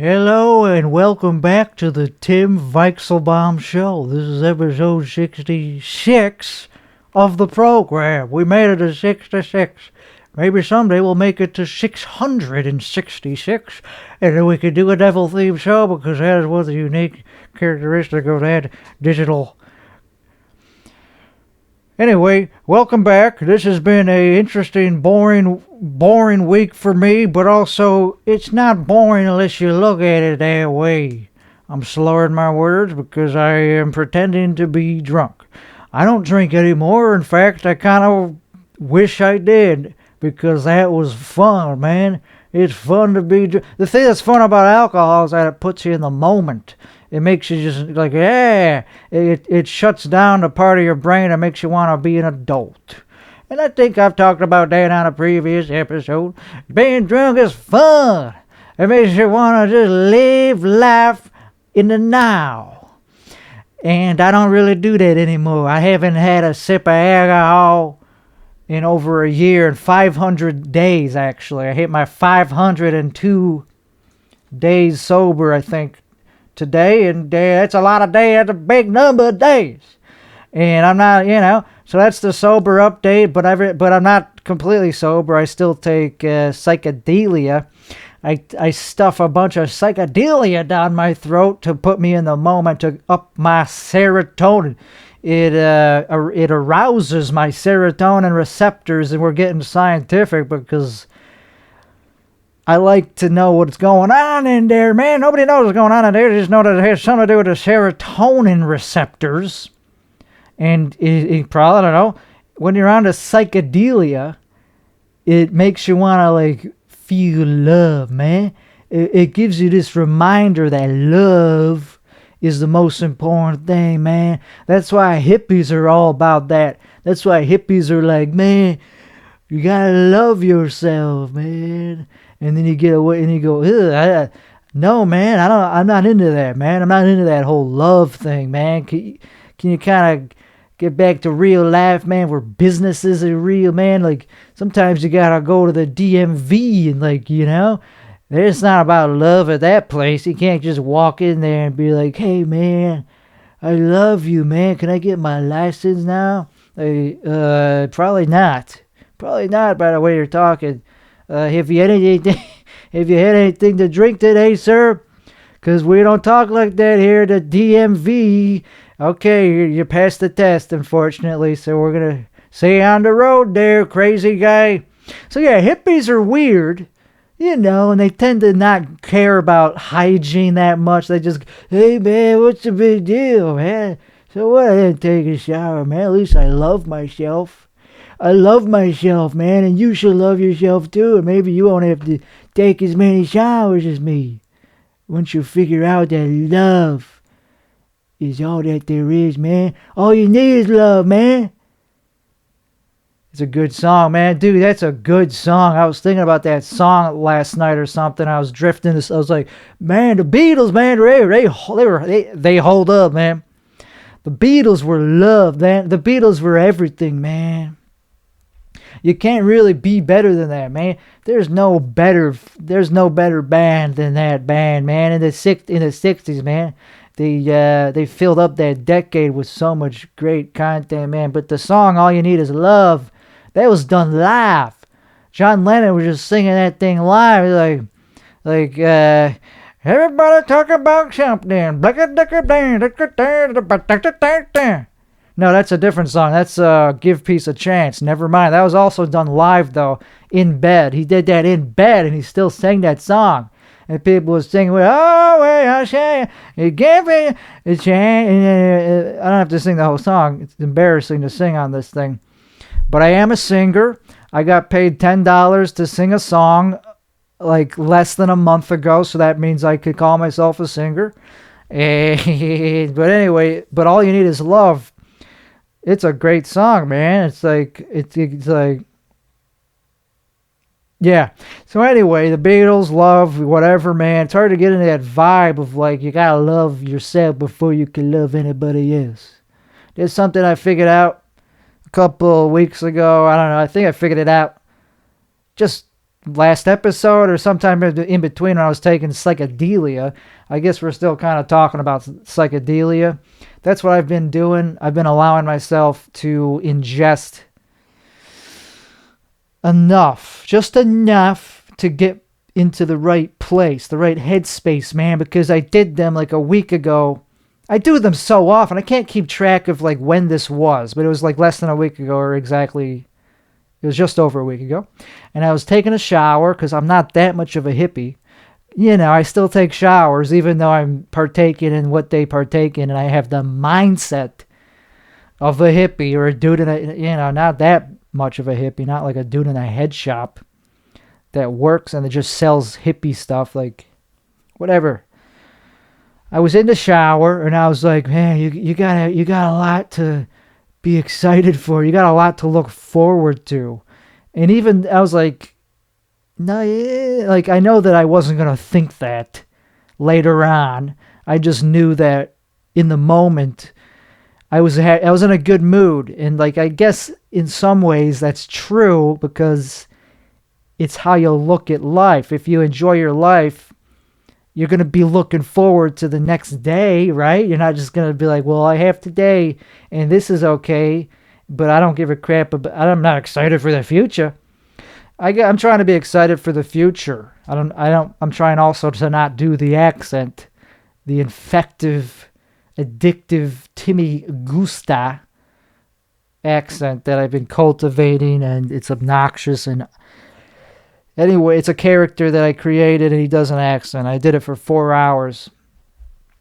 Hello and welcome back to the Tim Weichselbaum Show. This is episode 66 of the program. We made it to 66. Maybe someday we'll make it to 666, and then we could do a devil-themed show because that is one of the unique characteristics of that digital. Anyway, welcome back. This has been a interesting, boring week for me, but also it's not boring unless you look at it that way. I'm slurring my words because I am pretending to be drunk. I don't drink anymore. In fact, I kind of wish I did because that was fun, man. It's fun to be drunk. The thing that's fun about alcohol is that it puts you in the moment. It makes you just like, yeah, it shuts down the part of your brain that makes you want to be an adult. And I think I've talked about that on a previous episode. Being drunk is fun. It makes you want to just live life in the now. And I don't really do that anymore. I haven't had a sip of alcohol in over a year, in 500 days, actually. I hit my 502 days sober, I think, today, and that's a lot of days. That's a big number of days, and I'm not, so that's the sober update. But I'm not completely sober. I still take psychedelia. I stuff a bunch of psychedelia down my throat to put me in the moment, to up my serotonin. It arouses my serotonin receptors, and we're getting scientific because I like to know what's going on in there, man. Nobody knows what's going on in there. They just know that it has something to do with the serotonin receptors. And it probably, I don't know, when you're on the psychedelia, it makes you want to, feel love, man. It gives you this reminder that love is the most important thing, man. That's why hippies are all about that. That's why hippies are like, man, you gotta love yourself, man. And then you get away and you go, no, man, I'm not into that, man. I'm not into that whole love thing, man. Can you kind of get back to real life, man, where businesses are real, man? Like, sometimes you gotta go to the DMV and, it's not about love at that place. You can't just walk in there and be like, hey, man, I love you, man. Can I get my license now? Probably not. Probably not, by the way you're talking. Have you had anything to drink today, sir? Because we don't talk like that here at the DMV. Okay, you passed the test, unfortunately, so we're going to see you on the road there, crazy guy. So yeah, hippies are weird, and they tend to not care about hygiene that much. They just, hey, man, what's the big deal, man? So what, I didn't take a shower, man. At least I love myself. I love myself, man, and you should love yourself too, and maybe you won't have to take as many showers as me. Once you figure out that love is all that there is, man. All you need is love, man. It's a good song, man. Dude, that's a good song. I was thinking about that song last night or something. I was drifting. I was like, man, the Beatles, man, they hold up, man. The Beatles were love, man. The Beatles were everything, man. You can't really be better than that, man. There's no better band than that band, man. In the 60s, man. They filled up that decade with so much great content, man. But the song "All You Need Is Love," that was done live. John Lennon was just singing that thing live, like everybody talk about something. No, that's a different song. That's Give Peace a Chance. Never mind. That was also done live, though, in bed. He did that in bed, and he still sang that song. And people were singing, oh, wait, I say, give me a chance. I don't have to sing the whole song. It's embarrassing to sing on this thing. But I am a singer. I got paid $10 to sing a song less than a month ago, so that means I could call myself a singer. But anyway, but All You Need Is Love. It's a great song, man. It's like, yeah. So anyway, the Beatles, love, whatever, man. It's hard to get into that vibe of you gotta love yourself before you can love anybody else. There's something I figured out a couple of weeks ago. I don't know. I think I figured it out just last episode or sometime in between when I was taking psychedelia. I guess we're still kind of talking about psychedelia. That's what I've been doing. I've been allowing myself to ingest enough, just enough to get into the right place, the right headspace, man, because I did them like a week ago. I do them so often. I can't keep track of like when this was, but it was like less than a week ago, or exactly, it was just over a week ago. And I was taking a shower because I'm not that much of a hippie. You know, I still take showers even though I'm partaking in what they partake in, and I have the mindset of a hippie or a dude in a, you know, not that much of a hippie, not like a dude in a head shop that works and that just sells hippie stuff, like whatever. I was in the shower and I was like, man, you got a lot to be excited for. You got a lot to look forward to. And even I was like, no, like I know that I wasn't gonna think that later on. I just knew that in the moment I was in a good mood, and like I guess in some ways that's true because it's how you look at life. If you enjoy your life, you're going to be looking forward to the next day, right? You're not just going to be like, well, I have today and this is okay, but I don't give a crap about, I'm not excited for the future. I'm trying to be excited for the future. I'm trying also to not do the accent, the infective, addictive Timmy Gusta accent that I've been cultivating, and it's obnoxious. And anyway, it's a character that I created, and he does an accent. I did it for 4 hours.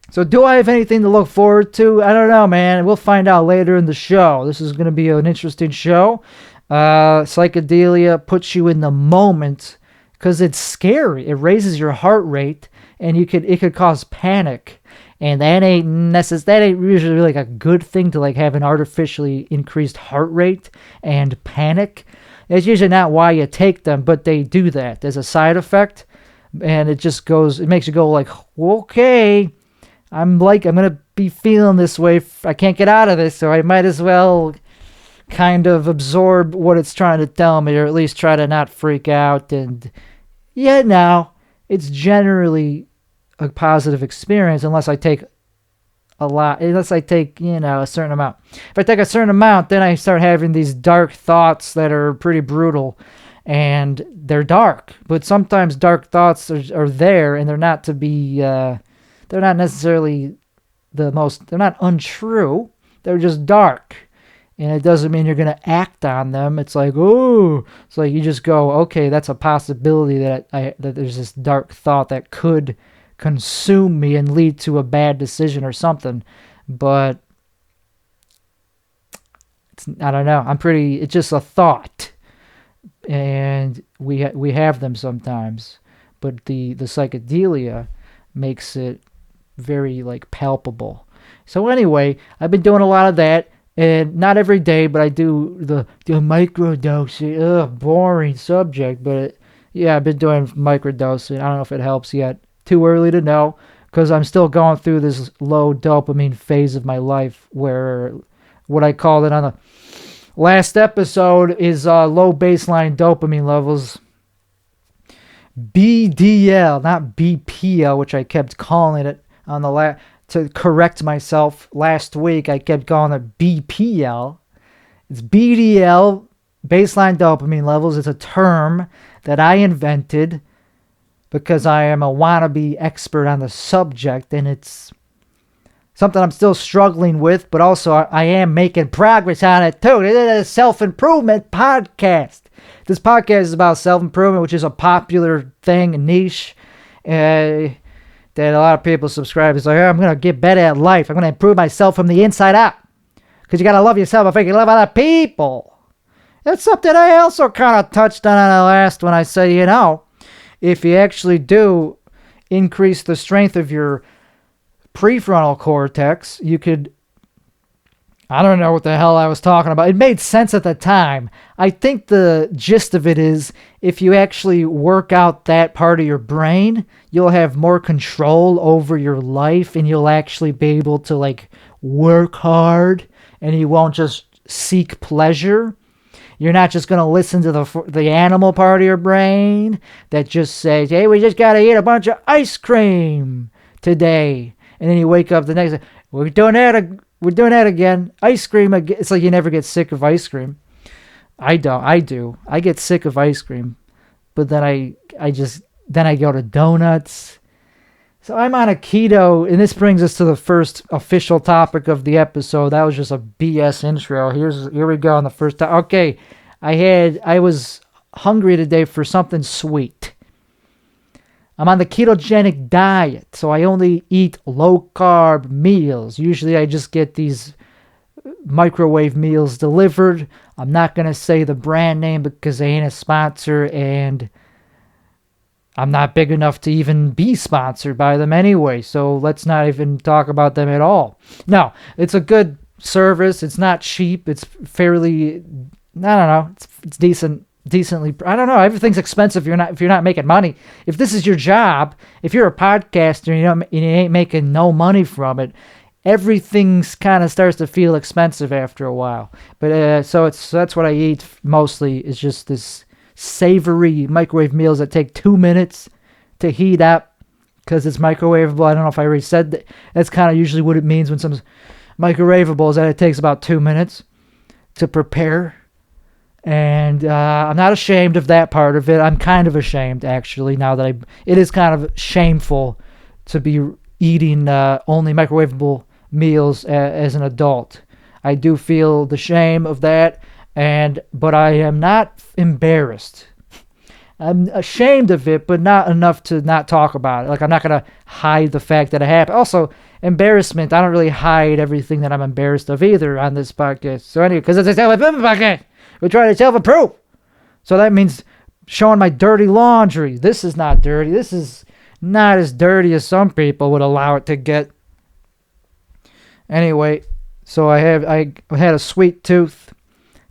So do I have anything to look forward to? I don't know, man. We'll find out later in the show. This is going to be an interesting show. Psychedelia puts you in the moment because it's scary. It raises your heart rate, and it could cause panic. And that ain't usually like a good thing to like have an artificially increased heart rate and panic. It's usually not why you take them, but they do that. There's a side effect, and it makes you go like, okay, I'm going to be feeling this way. I can't get out of this, so I might as well kind of absorb what it's trying to tell me, or at least try to not freak out. And yeah, no, it's generally a positive experience unless I take a certain amount. If I take a certain amount, then I start having these dark thoughts that are pretty brutal, and they're dark. But sometimes dark thoughts are there, and they're not to be, they're not necessarily they're not untrue. They're just dark. And it doesn't mean you're going to act on them. It's like, oh, it's like you just go, okay, that's a possibility that there's this dark thought that could consume me and lead to a bad decision or something. But I don't know. It's just a thought, and we have them sometimes. But the psychedelia makes it very like palpable. So anyway, I've been doing a lot of that. And not every day, but I do the microdosing. Boring subject, but yeah, I've been doing microdosing. I don't know if it helps yet. Too early to know, because I'm still going through this low dopamine phase of my life, where what I called it on the last episode is low baseline dopamine levels. BDL, not BPL, which I kept calling it on the to correct myself last week. I kept calling it BPL. It's BDL, baseline dopamine levels. It's a term that I invented because I am a wannabe expert on the subject, and it's something I'm still struggling with, but also I am making progress on it too. It is a self-improvement podcast. This podcast is about self-improvement, which is a popular thing, a niche, that a lot of people subscribe. It's like, oh, I'm going to get better at life. I'm going to improve myself from the inside out. Because you got to love yourself before you can love other people. That's something I also kind of touched on the last when I said, if you actually do increase the strength of your prefrontal cortex, you could, I don't know what the hell I was talking about. It made sense at the time. I think the gist of it is if you actually work out that part of your brain, you'll have more control over your life, and you'll actually be able to like work hard, and you won't just seek pleasure. You're not just going to listen to the animal part of your brain that just says, hey, we just got to eat a bunch of ice cream today. And then you wake up the next day, we're doing that again. Ice cream again. It's like you never get sick of ice cream. I do. I get sick of ice cream. But then I go to donuts. So I'm on a keto, and this brings us to the first official topic of the episode. That was just a BS intro. Here we go on the first time. Okay, I was hungry today for something sweet. I'm on the ketogenic diet, so I only eat low-carb meals. Usually I just get these microwave meals delivered. I'm not going to say the brand name because they ain't a sponsor, and I'm not big enough to even be sponsored by them anyway, so let's not even talk about them at all. No, it's a good service. It's not cheap. It's fairly, I don't know, it's decently, I don't know, everything's expensive if you're not making money. If this is your job, if you're a podcaster and you ain't making no money from it, everything's kind of starts to feel expensive after a while. But so that's what I eat mostly, is just this savory microwave meals that take 2 minutes to heat up because it's microwavable. I don't know if I already said that. That's kind of usually what it means when something's microwavable, is that it takes about 2 minutes to prepare. And I'm not ashamed of that part of it. I'm kind of ashamed, actually, now that it is kind of shameful to be eating only microwavable meals as an adult. I do feel the shame of that. But I am not embarrassed. I'm ashamed of it, but not enough to not talk about it. Like, I'm not going to hide the fact that it happened. Also, embarrassment, I don't really hide everything that I'm embarrassed of either on this podcast. So anyway, because it's a self-improvement podcast, we're trying to self-improve. So that means showing my dirty laundry. This is not dirty. This is not as dirty as some people would allow it to get. Anyway, so I had a sweet tooth.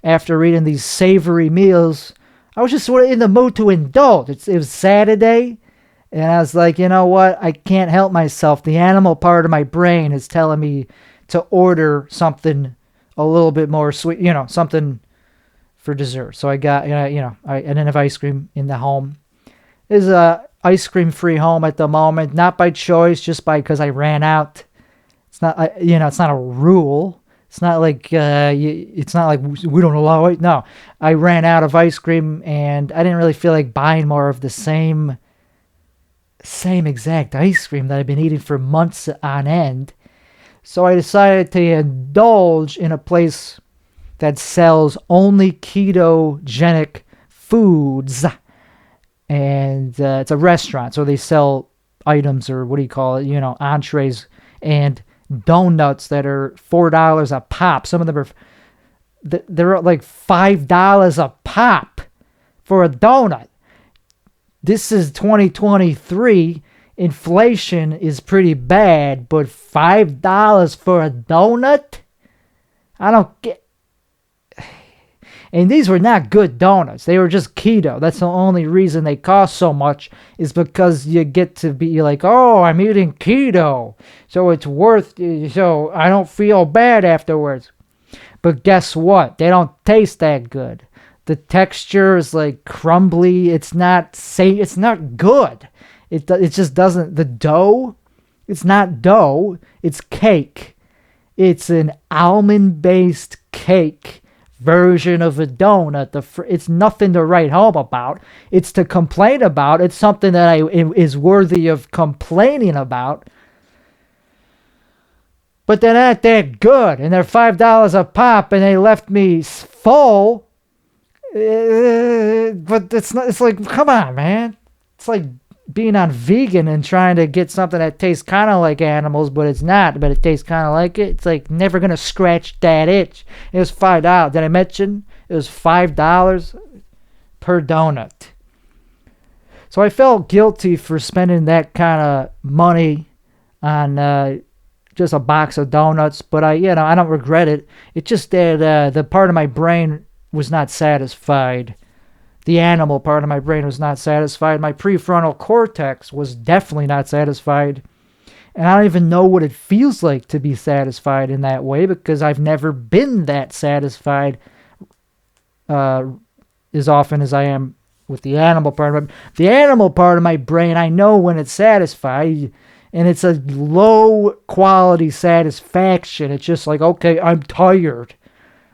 After eating these savory meals, I was just sort of in the mood to indulge. It was Saturday, and I was like, you know what? I can't help myself. The animal part of my brain is telling me to order something a little bit more sweet, something for dessert. So I got, I didn't have ice cream in the home. It's a ice cream free home at the moment, not by choice, just because I ran out. It's not, it's not a rule. It's not like we don't allow it. No, I ran out of ice cream, and I didn't really feel like buying more of the same exact ice cream that I've been eating for months on end. So I decided to indulge in a place that sells only ketogenic foods, and it's a restaurant. So they sell items, or what do you call it? Entrees and donuts that are $4 a pop. Some of them they're like $5 a pop for a donut. This is 2023. Inflation is pretty bad, but $5 for a donut? I don't get. And these were not good donuts. They were just keto. That's the only reason they cost so much, is because you get to be like, oh, I'm eating keto, so it's so I don't feel bad afterwards. But guess what? They don't taste that good. The texture is like crumbly. It's not good. It just doesn't. The dough, it's not dough. It's cake. It's an almond-based cake version of a donut. It's nothing to write home about. It's to complain about. It's something that is worthy of complaining about. But they're not that good, and they're $5 a pop, and they left me full. But it's not. It's like, come on, man. It's like being on vegan and trying to get something that tastes kind of like animals, but it's not, but it tastes kind of like it. It's like never going to scratch that itch. It was $5. Did I mention it was $5 per donut? So I felt guilty for spending that kind of money on just a box of donuts, but I don't regret it. It's just that the part of my brain was not satisfied. The animal part of my brain was not satisfied. My prefrontal cortex was definitely not satisfied. And I don't even know what it feels like to be satisfied in that way, because I've never been that satisfied as often as I am with the animal part of the animal part of my brain. I know when it's satisfied, and it's a low quality satisfaction. It's just like, okay, I'm tired,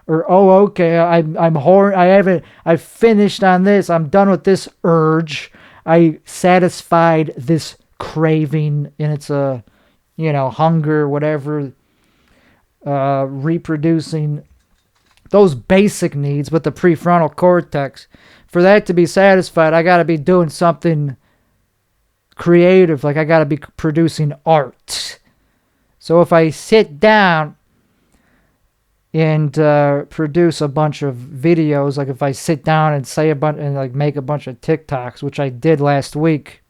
or oh, okay, I'm horny. I've finished on this. I'm done with this urge. I satisfied this craving, and it's a, hunger, whatever, reproducing those basic needs with the prefrontal cortex. For that to be satisfied, I got to be doing something creative. Like I got to be producing art. So if I sit down and produce a bunch of videos, like if I sit down and say a bunch and like make a bunch of TikToks, which I did last week,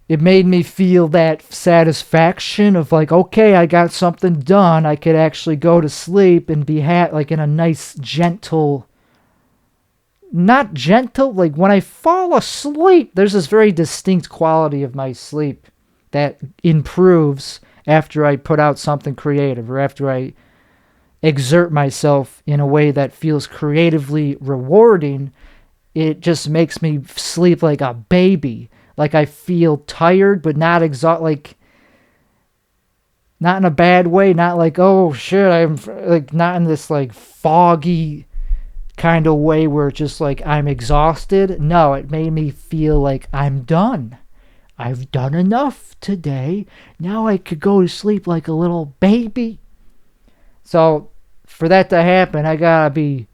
it made me feel that satisfaction of like, okay, I got something done. I could actually go to sleep and be like in a nice, gentle, not gentle, like when I fall asleep, there's this very distinct quality of my sleep that improves after I put out something creative or after I exert myself in a way that feels creatively rewarding. It just makes me sleep like a baby. Like I feel tired, but not like not in a bad way. Not like, oh shit, I'm like not in this like foggy kind of way where it's just like I'm exhausted. No, it made me feel like I'm done. I've done enough today. Now I could go to sleep like a little baby. So for that to happen, I gotta be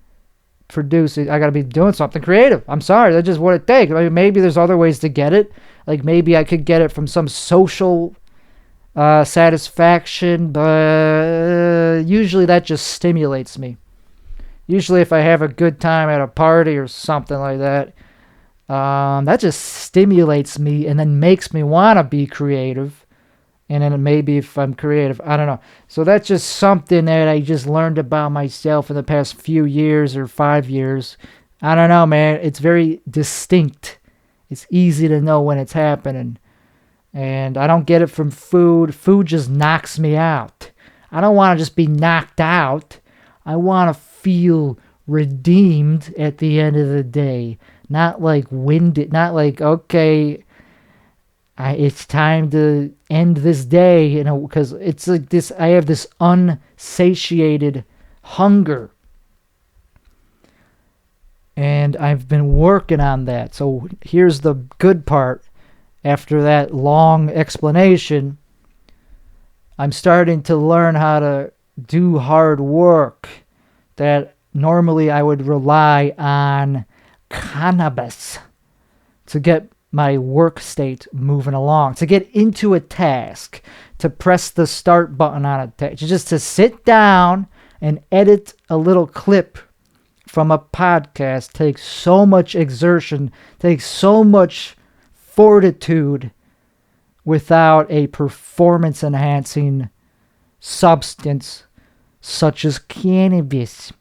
producing. I gotta be doing something creative. I'm sorry, that's just what it takes. I mean, maybe there's other ways to get it. Like maybe I could get it from some social satisfaction, but usually that just stimulates me. Usually if I have a good time at a party or something like that, that just stimulates me and then makes me want to be creative. And then maybe if I'm creative, I don't know. So that's just something that I just learned about myself in the past few years or 5 years. I don't know, man. It's very distinct. It's easy to know when it's happening. And I don't get it from food. Food just knocks me out. I don't want to just be knocked out. I want to feel redeemed at the end of the day. Not like winded. Not like, okay, it's time to end this day, because it's like this. I have this unsatiated hunger. And I've been working on that. So here's the good part. After that long explanation, I'm starting to learn how to do hard work that normally I would rely on cannabis to get my work state moving along, to get into a task, to press the start button on a task, just to sit down and edit a little clip from a podcast takes so much exertion, takes so much fortitude without a performance-enhancing substance such as cannabis.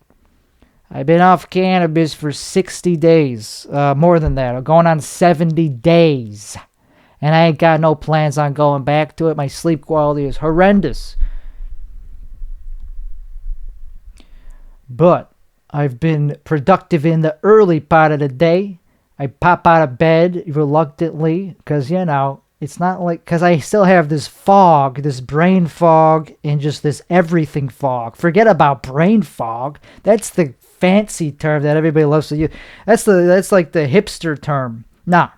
I've been off cannabis for 60 days, more than that. I'm going on 70 days. And I ain't got no plans on going back to it. My sleep quality is horrendous. But I've been productive in the early part of the day. I pop out of bed reluctantly because, it's not like, because I still have this fog, this brain fog, and just this everything fog. Forget about brain fog. That's the fancy term that everybody loves to use. That's like the hipster term. Nah,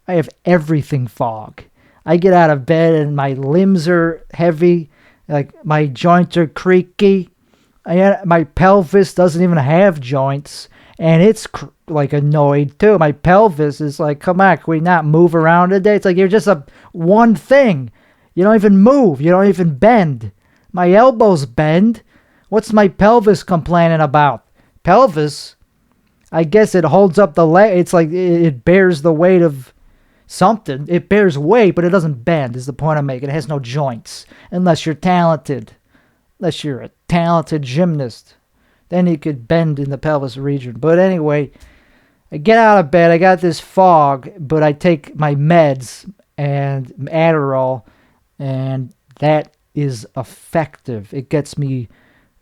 I have everything fog. I get out of bed and my limbs are heavy, like my joints are creaky. My pelvis doesn't even have joints, and it's like annoyed too. My pelvis is like, come on, can we not move around today? It's like you're just one thing. You don't even move. You don't even bend. My elbows bend. What's my pelvis complaining about? Pelvis, I guess it holds up the leg. It's like it bears the weight of something. It bears weight, but it doesn't bend, is the point I'm making. It has no joints, unless you're talented. Unless you're a talented gymnast. Then you could bend in the pelvis region. But anyway, I get out of bed. I got this fog, but I take my meds and Adderall, and that is effective. It gets me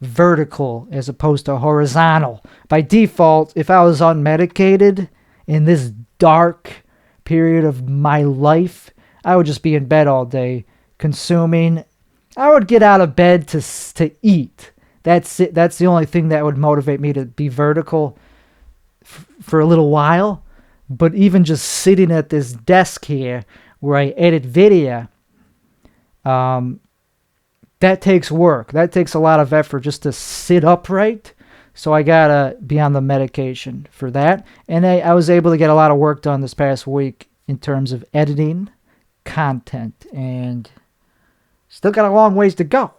vertical as opposed to horizontal. By default, if I was unmedicated in this dark period of my life, I would just be in bed all day consuming. I would get out of bed to eat. That's it. That's the only thing that would motivate me to be vertical for a little while. But even just sitting at this desk here where I edit video, that takes work. That takes a lot of effort just to sit upright. So I gotta be on the medication for that. And I was able to get a lot of work done this past week in terms of editing content, and still got a long ways to go.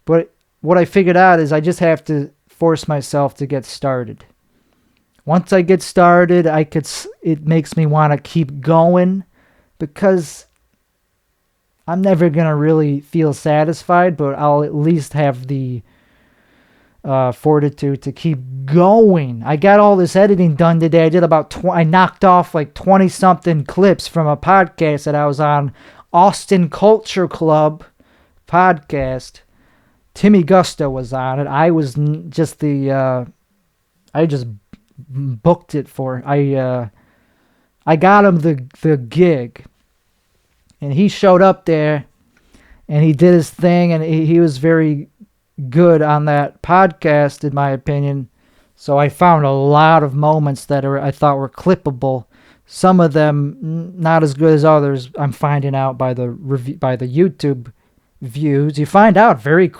But what I figured out is I just have to force myself to get started. Once I get started, it makes me want to keep going, because I'm never going to really feel satisfied, but I'll at least have the fortitude to keep going. I got all this editing done today. I did I knocked off like 20 something clips from a podcast that I was on, Austin Culture Club podcast. Timmy Gusto was on it. I was just I just booked it for. I got him the gig, and he showed up there, and he did his thing, and he was very good on that podcast, in my opinion. So I found a lot of moments that I thought were clippable. Some of them not as good as others. I'm finding out by the YouTube views. You find out very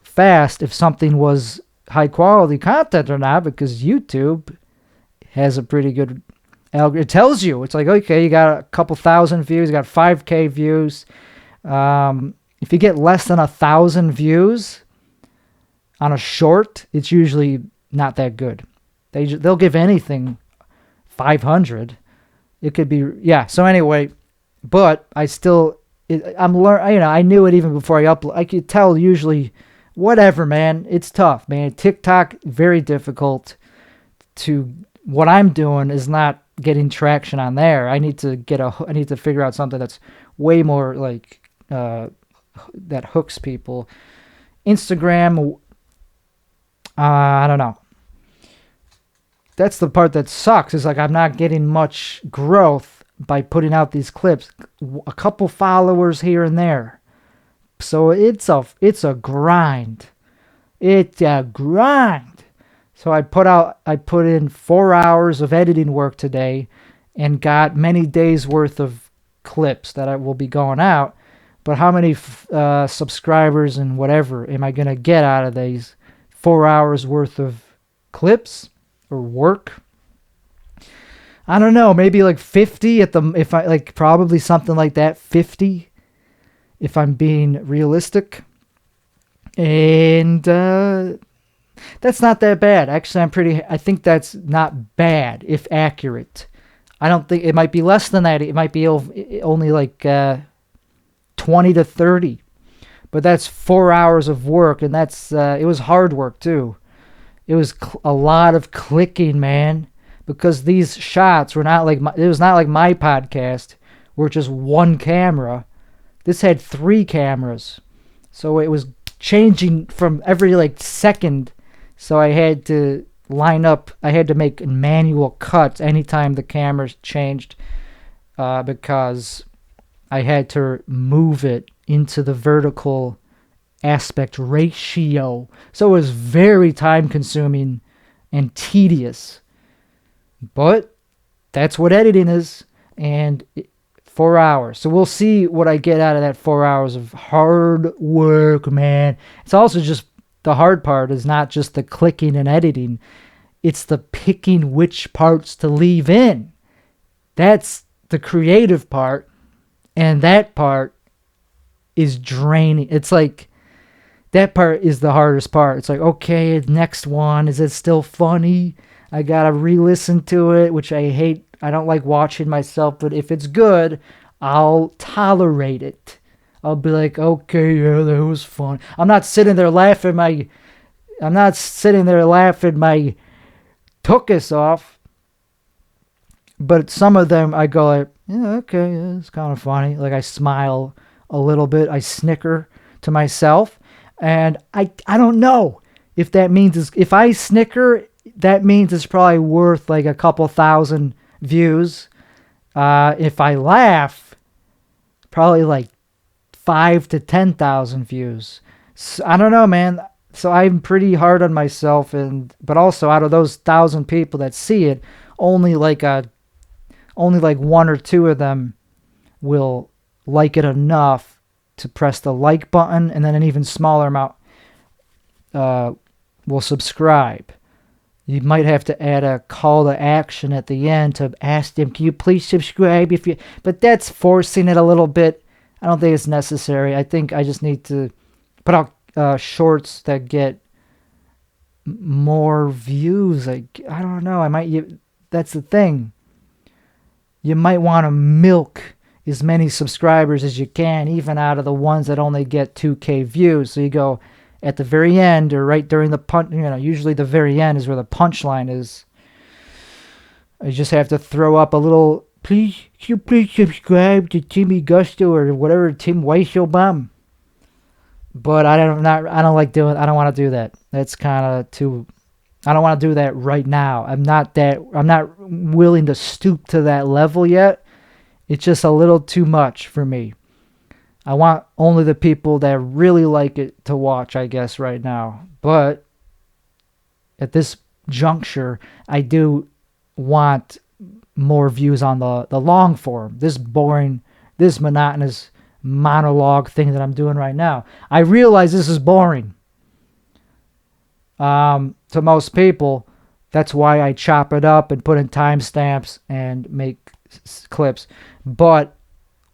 fast if something was high quality content or not, because YouTube has a pretty good algorithm. It tells you. It's like, okay, you got a couple thousand views, you got 5K views. If you get less than 1,000 views on a short, it's usually not that good. They'll give anything 500. It could be, yeah. So anyway, but I knew it even before I upload. I could tell usually, whatever, man. It's tough, man. TikTok, very difficult what I'm doing is not getting traction on there. I need to figure out something that's way more like, that hooks people. Instagram, I don't know. That's the part that sucks. Is like I'm not getting much growth by putting out these clips. A couple followers here and there. So it's a grind. It's a grind. So I put in 4 hours of editing work today and got many days worth of clips that I will be going out. But how many subscribers and whatever am I going to get out of these 4 hours worth of clips or work? I don't know, maybe like 50 probably something like that, 50 if I'm being realistic. And that's not that bad. Actually, I think that's not bad if accurate. I don't think it might be less than that. It might be only like 20 to 30, but that's 4 hours of work, and that's it was hard work too. It was a lot of clicking, man, because these shots were not like it was not like my podcast where just one camera. This had 3 cameras, so it was changing from every like second. So I had to line up. I had to make manual cuts anytime the cameras changed, because I had to move it into the vertical aspect ratio. So it was very time consuming and tedious. But that's what editing is. And 4 hours. So we'll see what I get out of that 4 hours of hard work, man. It's also just the hard part is not just the clicking and editing. It's the picking which parts to leave in. That's the creative part. And that part is draining. It's like, that part is the hardest part. It's like, okay, next one, is it still funny? I gotta re-listen to it, which I hate. I don't like watching myself, but if it's good, I'll tolerate it. I'll be like, okay, yeah, that was fun. I'm not sitting there laughing my tuchus off. But some of them I go like, yeah, okay, yeah, it's kind of funny. Like I smile a little bit. I snicker to myself. And I don't know if that means if I snicker, that means it's probably worth like a couple thousand views. If I laugh, probably like 5 to 10,000 views. So, I don't know, man. So I'm pretty hard on myself, but also out of those 1,000 people that see it, only like one or two of them will like it enough to press the like button, and then an even smaller amount will subscribe. You might have to add a call to action at the end to ask them, can you please subscribe? But that's forcing it a little bit. I don't think it's necessary. I think I just need to put out shorts that get more views. I don't know. That's the thing. You might want to milk as many subscribers as you can, even out of the ones that only get 2K views. So you go at the very end or right during the punch. Usually the very end is where the punchline is. You just have to throw up a little, please subscribe to Timmy Gusto or whatever, Tim Weichselbaum. But I don't want to do that. That's kind of too, I don't want to do that right now. I'm not willing to stoop to that level yet. It's just a little too much for me. I want only the people that really like it to watch, I guess, right now. But at this juncture, I do want more views on the long form. This boring, this monotonous monologue thing that I'm doing right now. I realize this is boring. To most people, that's why I chop it up and put in timestamps and make clips. But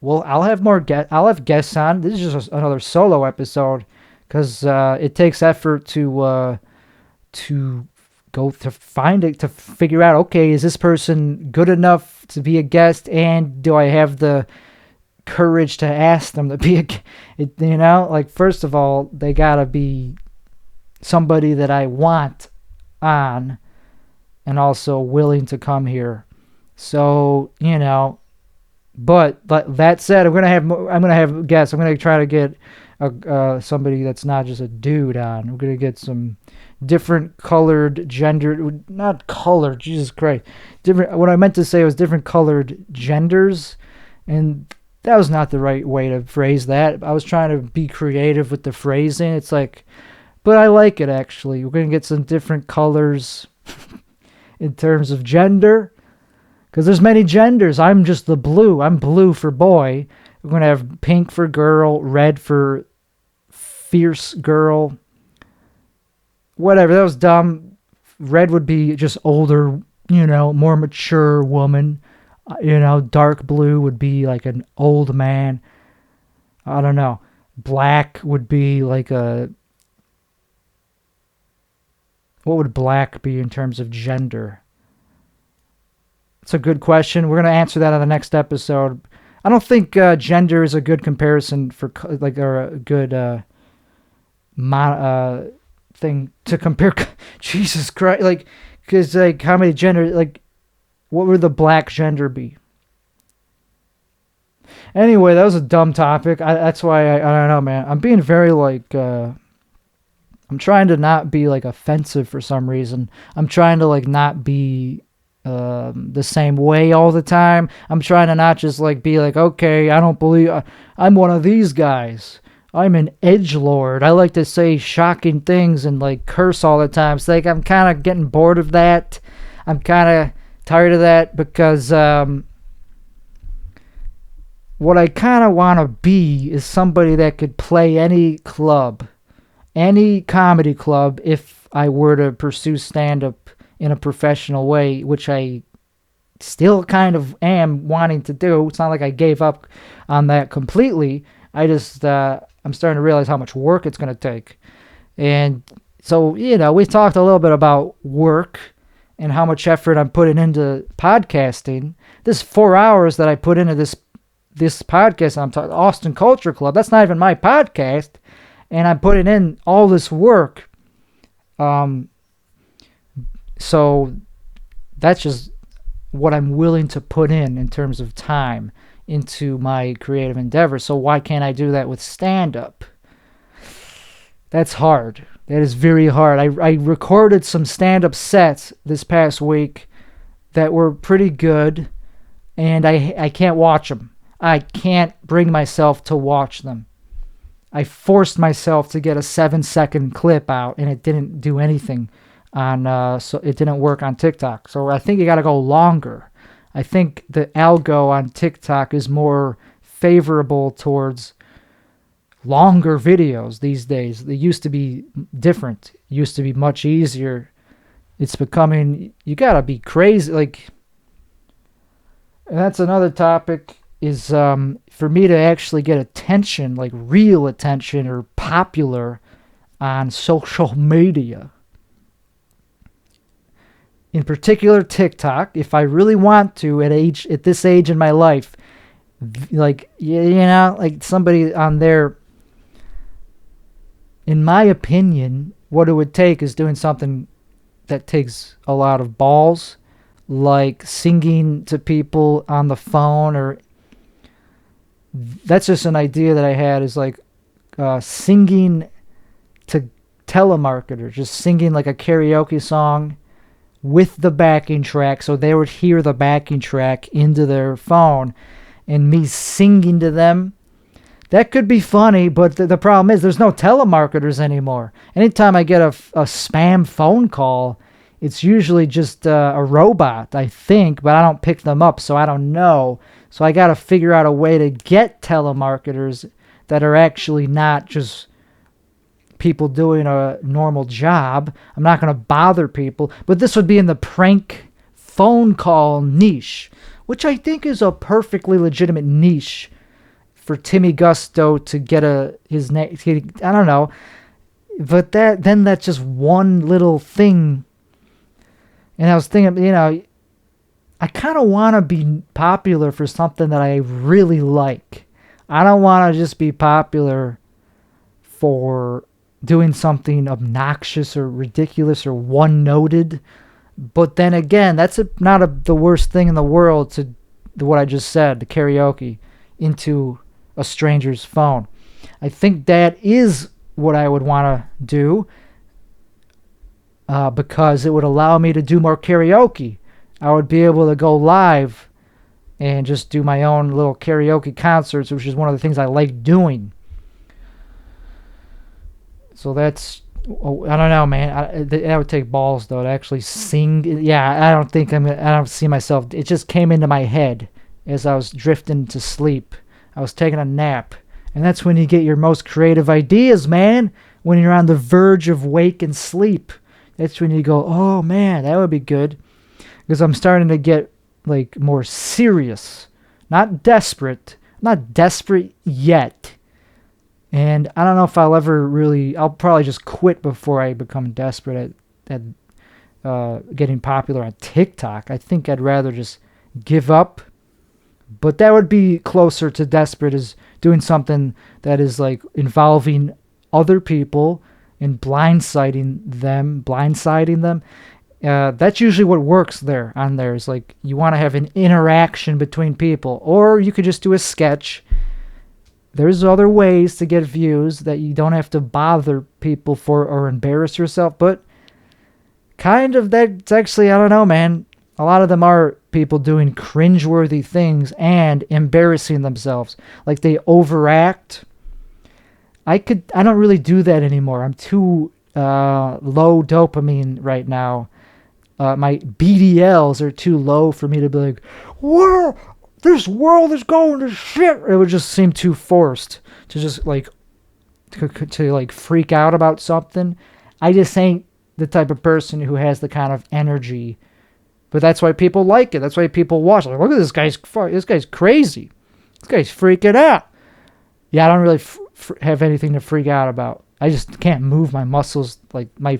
I'll have guests on. This is just another solo episode because it takes effort to go to find it, to figure out, okay, is this person good enough to be a guest, and do I have the courage to ask them to be first of all, they gotta be somebody that I want on and also willing to come here. So, but that said, I'm gonna have guests. I'm gonna try to get somebody that's not just a dude on. We're gonna get some different colored not colored, Jesus Christ. What I meant to say was different colored genders, and that was not the right way to phrase that. I was trying to be creative with the phrasing. It's like, but I like it actually. We're gonna get some different colors in terms of gender. Because there's many genders. I'm just the blue. I'm blue for boy. We're going to have pink for girl, red for fierce girl. Whatever. That was dumb. Red would be just older, more mature woman. Dark blue would be like an old man. I don't know. Black would be like what would black be in terms of gender? It's a good question. We're going to answer that on the next episode. I don't think gender is a good comparison or a good thing to compare. Jesus Christ. Because how many gender, what would the black gender be? Anyway, that was a dumb topic. That's why I don't know, man. I'm being very I'm trying to not be offensive for some reason. I'm trying to not be the same way all the time. I'm trying to not just be okay, I don't believe I'm one of these guys. I'm an edgelord. I like to say shocking things and curse all the time. It's I'm kind of getting bored of that. I'm kind of tired of that because what I kind of want to be is somebody that could play any club, any comedy club, if I were to pursue stand-up in a professional way, which I still kind of am wanting to do. It's not like I gave up on that completely. I just, I'm starting to realize how much work it's going to take. And so, we talked a little bit about work and how much effort I'm putting into podcasting. This 4 hours that I put into this podcast, I'm talking Austin Culture Club, that's not even my podcast. And I'm putting in all this work. So that's just what I'm willing to put in terms of time into my creative endeavor. So why can't I do that with stand-up? That's hard. That is very hard. I recorded some stand-up sets this past week that were pretty good, and I can't watch them. I can't bring myself to watch them. I forced myself to get a 7-second clip out, and it didn't do anything so it didn't work on TikTok. So I think you got to go longer. I think the algo on TikTok is more favorable towards longer videos these days. They used to be different. It used to be much easier. It's becoming, you got to be crazy. Like, and that's another topic, is for me to actually get attention, like real attention or popular on social media. In particular, TikTok, if I really want to at this age in my life, like, like somebody on there, in my opinion, what it would take is doing something that takes a lot of balls, like singing to people on the phone, or that's just an idea that I had, is like singing to telemarketers, just singing like a karaoke song with the backing track, so they would hear the backing track into their phone, and me singing to them. That could be funny, but the problem is there's no telemarketers anymore. Anytime I get a spam phone call, it's usually just a robot, I think, but I don't pick them up, so I don't know. So I got to figure out a way to get telemarketers that are actually not just people doing a normal job. I'm not going to bother people, but this would be in the prank phone call niche, which I think is a perfectly legitimate niche for Timmy Gusto to get his name. I don't know, but that's just one little thing. And I was thinking, I kind of want to be popular for something that I really like. I don't want to just be popular for doing something obnoxious or ridiculous or one-noted. But then again, that's not the worst thing in the world to what I just said, the karaoke into a stranger's phone. I think that is what I would want to do, because it would allow me to do more karaoke. I would be able to go live and just do my own little karaoke concerts, which is one of the things I like doing. So that's, I don't know, man. That would take balls, though, to actually sing. Yeah, I don't see myself. It just came into my head as I was drifting to sleep. I was taking a nap. And that's when you get your most creative ideas, man. When you're on the verge of wake and sleep. That's when you go, oh, man, that would be good. Because I'm starting to get, like, more serious. Not desperate. I'm not desperate yet. And I don't know if I'll probably just quit before I become desperate at getting popular on TikTok. I think I'd rather just give up. But that would be closer to desperate, as doing something that is like involving other people and blindsiding them. That's usually what works on there is like you want to have an interaction between people, or you could just do a sketch. There's other ways to get views that you don't have to bother people for or embarrass yourself, but kind of that's actually, I don't know, man. A lot of them are people doing cringeworthy things and embarrassing themselves. Like they overact. I don't really do that anymore. I'm too low dopamine right now. My BDLs are too low for me to be like, whoa, this world is going to shit. It would just seem too forced to just like to like freak out about something. I just ain't the type of person who has the kind of energy. But that's why people like it. That's why people watch. Like, look at this guy's crazy. This guy's freaking out. Yeah, I don't really have anything to freak out about. I just can't move my muscles, like my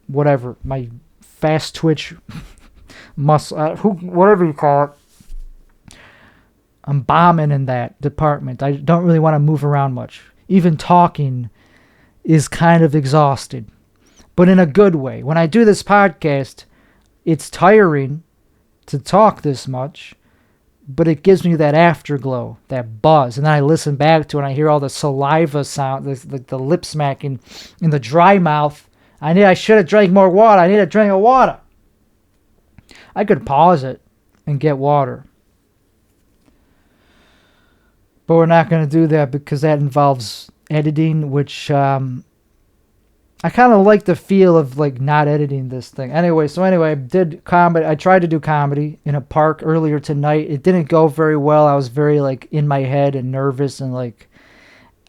whatever, my fast twitch muscle, whatever you call it. I'm bombing in that department. I don't really want to move around much. Even talking is kind of exhausted, but in a good way. When I do this podcast, it's tiring to talk this much, but it gives me that afterglow, that buzz. And then I listen back to it and I hear all the saliva sound, the lip smacking in the dry mouth. I should have drank more water. I need a drink of water. I could pause it and get water. But we're not going to do that because that involves editing, which I kind of like the feel of like not editing this thing. Anyway, I did comedy. I tried to do comedy in a park earlier tonight. It didn't go very well. I was very like in my head and nervous, and like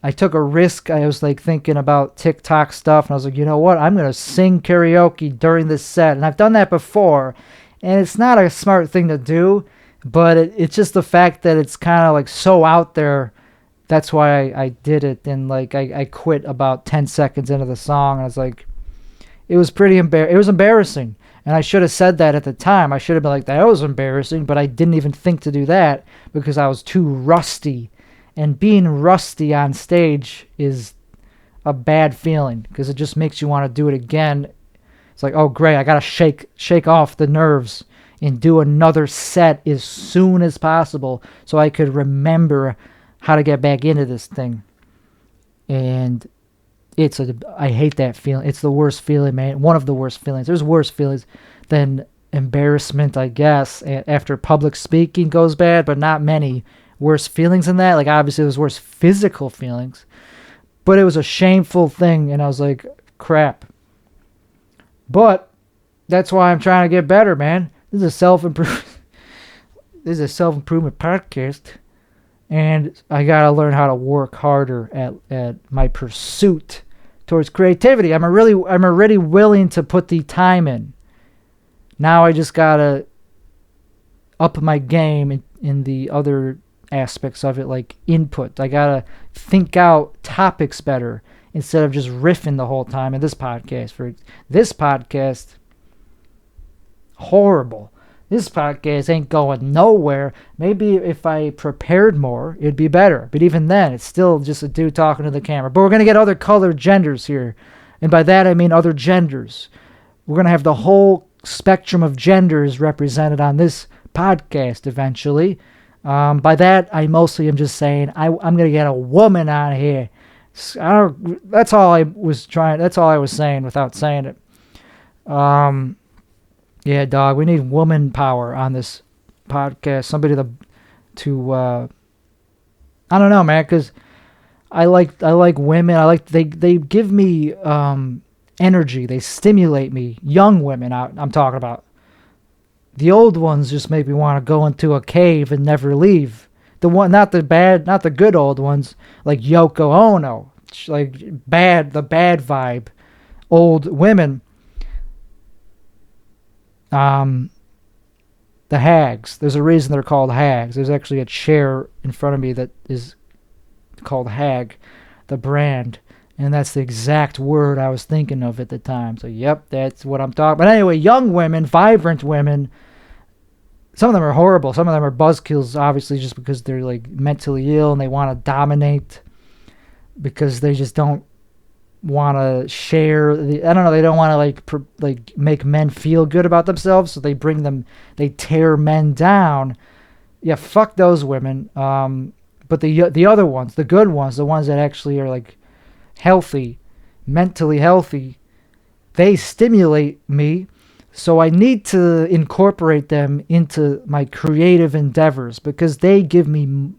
I took a risk. I was like thinking about TikTok stuff, and I was like, you know what? I'm going to sing karaoke during this set. And I've done that before, and it's not a smart thing to do, but it's just the fact that it's kind of like so out there. That's why I did it. And like I quit about 10 seconds into the song, and I was like, it was it was embarrassing. And I should have said that at the time. I should have been like, that was embarrassing, but I didn't even think to do that because I was too rusty. And being rusty on stage is a bad feeling because it just makes you want to do it again. It's like, oh great, I gotta shake off the nerves and do another set as soon as possible so I could remember how to get back into this thing. And I hate that feeling. It's the worst feeling, man. One of the worst feelings. There's worse feelings than embarrassment, I guess, after public speaking goes bad, but not many worse feelings than that. Like, obviously there's worse physical feelings, but it was a shameful thing, and I was like, crap. But that's why I'm trying to get better, man. This is a self-improvement podcast. And I gotta learn how to work harder at my pursuit towards creativity. I'm already willing to put the time in. Now I just gotta up my game in the other aspects of it, like input. I gotta think out topics better instead of just riffing the whole time. In this podcast, horrible. This podcast ain't going nowhere. Maybe if I prepared more, it'd be better. But even then, it's still just a dude talking to the camera. But we're going to get other colored genders here. And by that, I mean other genders. We're going to have the whole spectrum of genders represented on this podcast eventually. By that, I mostly am just saying I'm going to get a woman on here. That's all I was saying without saying it. Yeah, dog, we need woman power on this podcast. Somebody to I don't know, man, because I like women. They give me energy. They stimulate me. Young women, I'm talking about. The old ones just make me want to go into a cave and never leave. Not the good old ones like Yoko Ono, like the bad vibe, old women. The hags. There's a reason they're called hags. There's actually a chair in front of me that is called Hag, the brand, and that's the exact word I was thinking of at the time. So yep, that's what I'm talking about. But anyway, young women, vibrant women. Some of them are horrible. Some of them are buzzkills, obviously, just because they're like mentally ill and they want to dominate because they just don't want to share. I don't know. They don't want to like make men feel good about themselves, so they tear men down. Yeah, fuck those women. But the other ones, the good ones, the ones that actually are like healthy, mentally healthy, they stimulate me. So I need to incorporate them into my creative endeavors because they give me.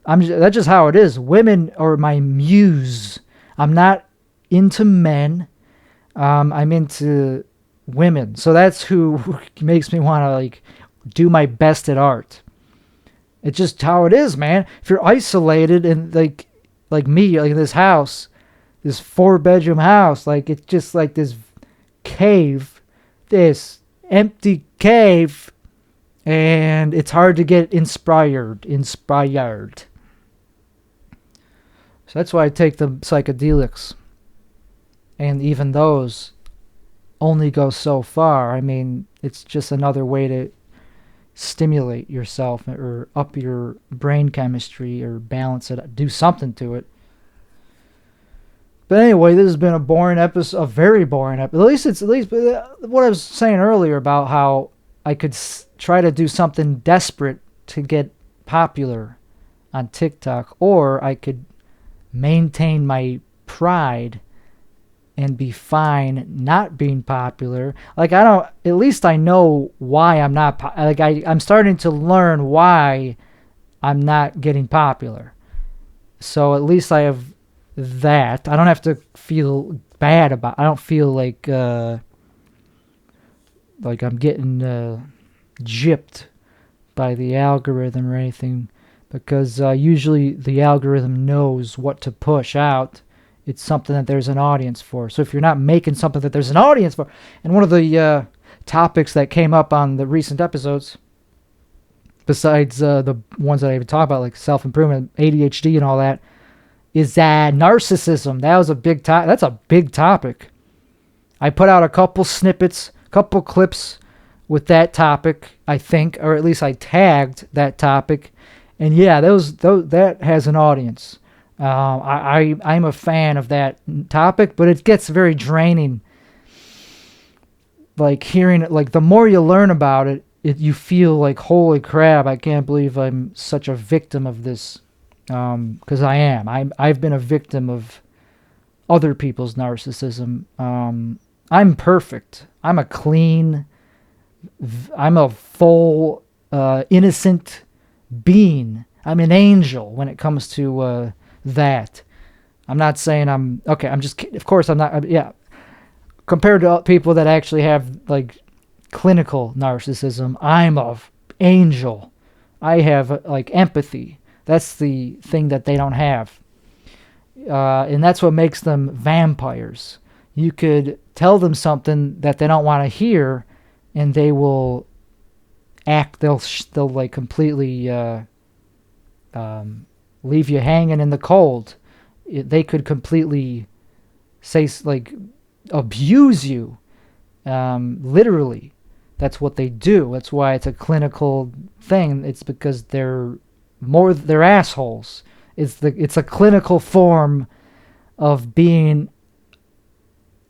That's just how it is. Women are my muse. I'm not into men. I'm into women. So that's who makes me want to like do my best at art. It's just how it is, man. If you're isolated and like me, like in this house, this 4-bedroom house, like it's just like this cave, this empty cave, and it's hard to get inspired. So that's why I take the psychedelics. And even those only go so far. I mean, it's just another way to stimulate yourself or up your brain chemistry or balance it, do something to it. But anyway, this has been a boring episode, a very boring episode. At least what I was saying earlier about how I could try to do something desperate to get popular on TikTok, or I could maintain my pride and be fine not being popular. Like, at least I know why I'm not, I'm starting to learn why I'm not getting popular. So at least I have that. I don't have to feel bad I don't feel like I'm getting gypped by the algorithm or anything, because usually the algorithm knows what to push out. It's something that there's an audience for. So if you're not making something that there's an audience for, and one of the topics that came up on the recent episodes, besides the ones that I even talk about, like self-improvement, ADHD and all that, is that narcissism. That was a big topic. That's a big topic. I put out a couple snippets, couple clips with that topic, I think, or at least I tagged that topic. And yeah, that has an audience. I'm a fan of that topic, but it gets very draining. Like hearing it, like the more you learn about it, you feel like, holy crap, I can't believe I'm such a victim of this. Because I am. I've been a victim of other people's narcissism. I'm perfect. I'm a full, innocent being. I'm an angel when it comes to that. I'm not saying of course I'm not, yeah. Compared to people that actually have, like, clinical narcissism, I'm an angel. I have, like, empathy. That's the thing that they don't have. And that's what makes them vampires. You could tell them something that they don't want to hear, and they will act, they'll like completely leave you hanging in the cold. They could completely say, like, abuse you. Literally. That's what they do. That's why it's a clinical thing. It's because they're assholes. It's a clinical form of being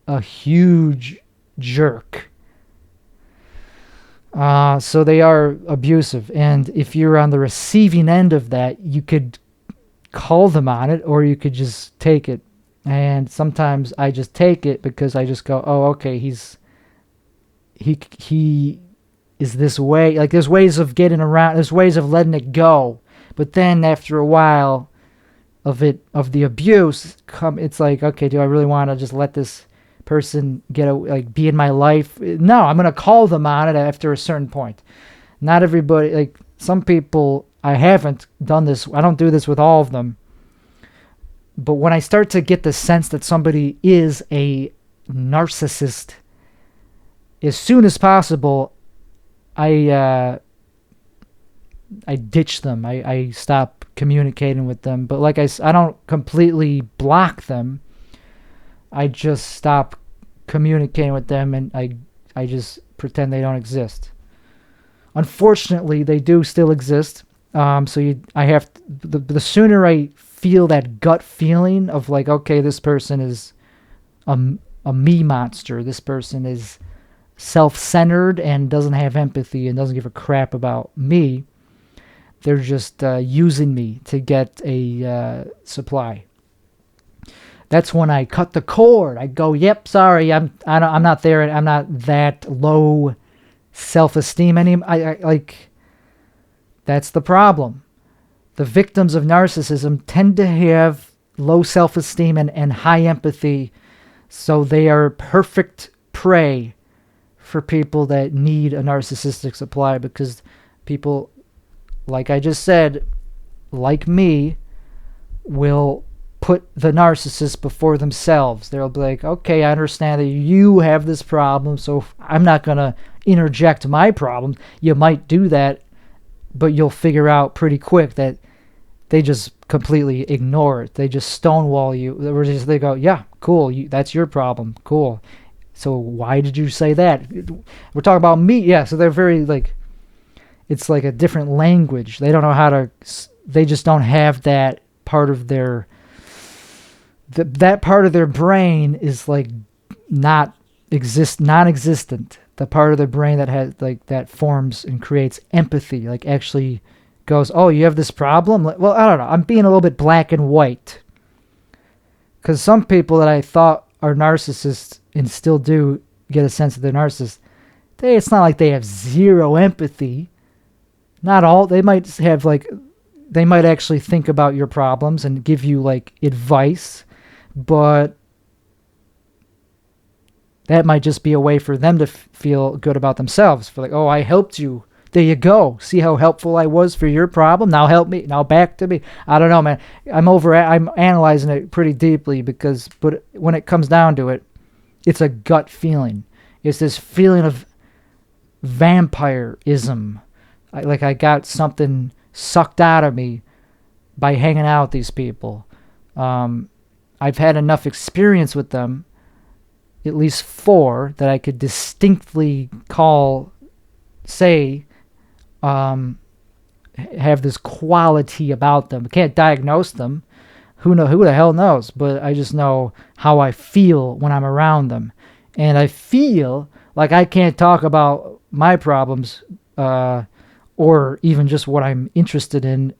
a huge jerk. So they are abusive, and if you're on the receiving end of that, you could call them on it, or you could just take it. And sometimes I just take it because I just go, oh, okay, he is this way. Like, there's ways of getting around, there's ways of letting it go. But then after a while of the abuse, it's like, okay, do I really want to just let this person be in my life? No, I'm going to call them on it after a certain point. Not everybody, like, some people, I haven't done this. I don't do this with all of them. But when I start to get the sense that somebody is a narcissist, as soon as possible, I ditch them. I stop communicating with them. But like I don't completely block them. I just stop communicating with them, and I just pretend they don't exist. Unfortunately, they do still exist. I have the sooner I feel that gut feeling of, like, okay, this person is a me monster. This person is self-centered and doesn't have empathy and doesn't give a crap about me. They're just using me to get a supply. That's when I cut the cord. I go, yep, sorry, I'm not there. I'm not that low self-esteem anymore. That's the problem. The victims of narcissism tend to have low self-esteem and high empathy, so they are perfect prey for people that need a narcissistic supply, because people, like I just said, like me, will put the narcissist before themselves. They'll be like, okay, I understand that you have this problem, so I'm not going to interject my problems. You might do that, but you'll figure out pretty quick that they just completely ignore it. They just stonewall you. They go, yeah, cool, that's your problem, cool. So why did you say that? We're talking about me. Yeah, so they're very, like, it's like a different language. They don't know how to, they just don't have that part of their, that part of their brain is, like, non-existent. The part of their brain that has, like, that forms and creates empathy, like, actually goes, oh, you have this problem? Well, I don't know. I'm being a little bit black and white. Because some people that I thought are narcissists and still do get a sense that they're narcissists, it's not like they have zero empathy. Not all. They might have they might actually think about your problems and give you advice, but that might just be a way for them to feel good about themselves. For oh, I helped you. There you go. See how helpful I was for your problem? Now help me. Now back to me. I don't know, man. I'm analyzing it pretty deeply but when it comes down to it, it's a gut feeling. It's this feeling of vampirism. I got something sucked out of me by hanging out with these people. I've had enough experience with them, at least 4, that I could distinctly say have this quality about them. I can't diagnose them. Who the hell knows? But I just know how I feel when I'm around them. And I feel like I can't talk about my problems or even just what I'm interested in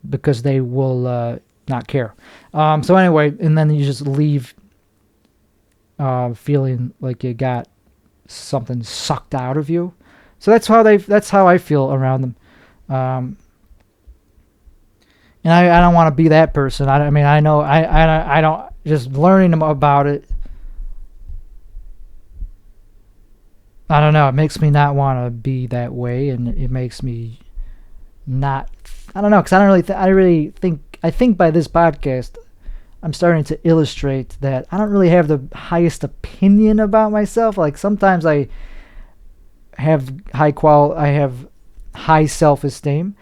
because they will not care. So anyway, and then you just leave feeling like you got something sucked out of you. So that's how I feel around them. And I don't want to be that person. I mean, I know I don't, just learning about it, I don't know, it makes me not want to be that way, and it makes me not, I don't know, because I think by this podcast I'm starting to illustrate that I don't really have the highest opinion about myself. Sometimes I have high self-esteem,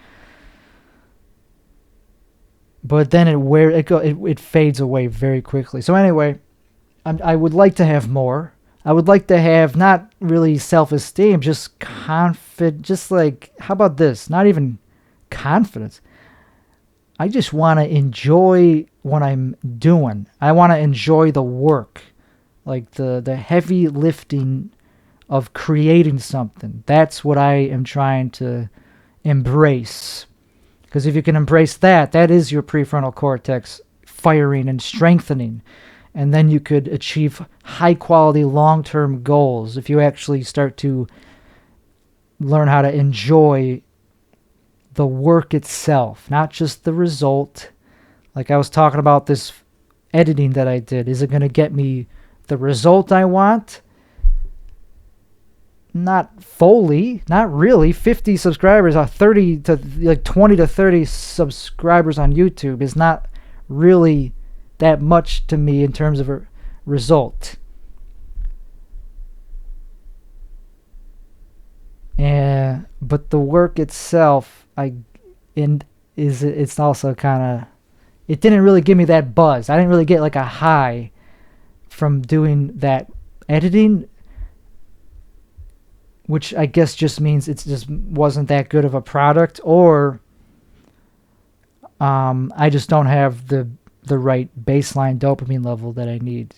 but then it fades away very quickly. So anyway, I would like to have more. I would like to have not really self-esteem, just confidence. Just how about this? Not even confidence. I just want to enjoy what I'm doing. I want to enjoy the work, the heavy lifting of creating something. That's what I am trying to embrace. Because if you can embrace that is your prefrontal cortex firing and strengthening. And then you could achieve high-quality, long-term goals if you actually start to learn how to enjoy the work itself, not just the result. Like I was talking about this editing that I did. Is it going to get me the result I want? Not fully, not really. 50 subscribers, 30 to 20 to 30 subscribers on YouTube is not really that much to me in terms of a result. But the work itself, it's also kind of, it didn't really give me that buzz. I didn't really get a high from doing that editing, which I guess just means it just wasn't that good of a product, or I just don't have the right baseline dopamine level that I need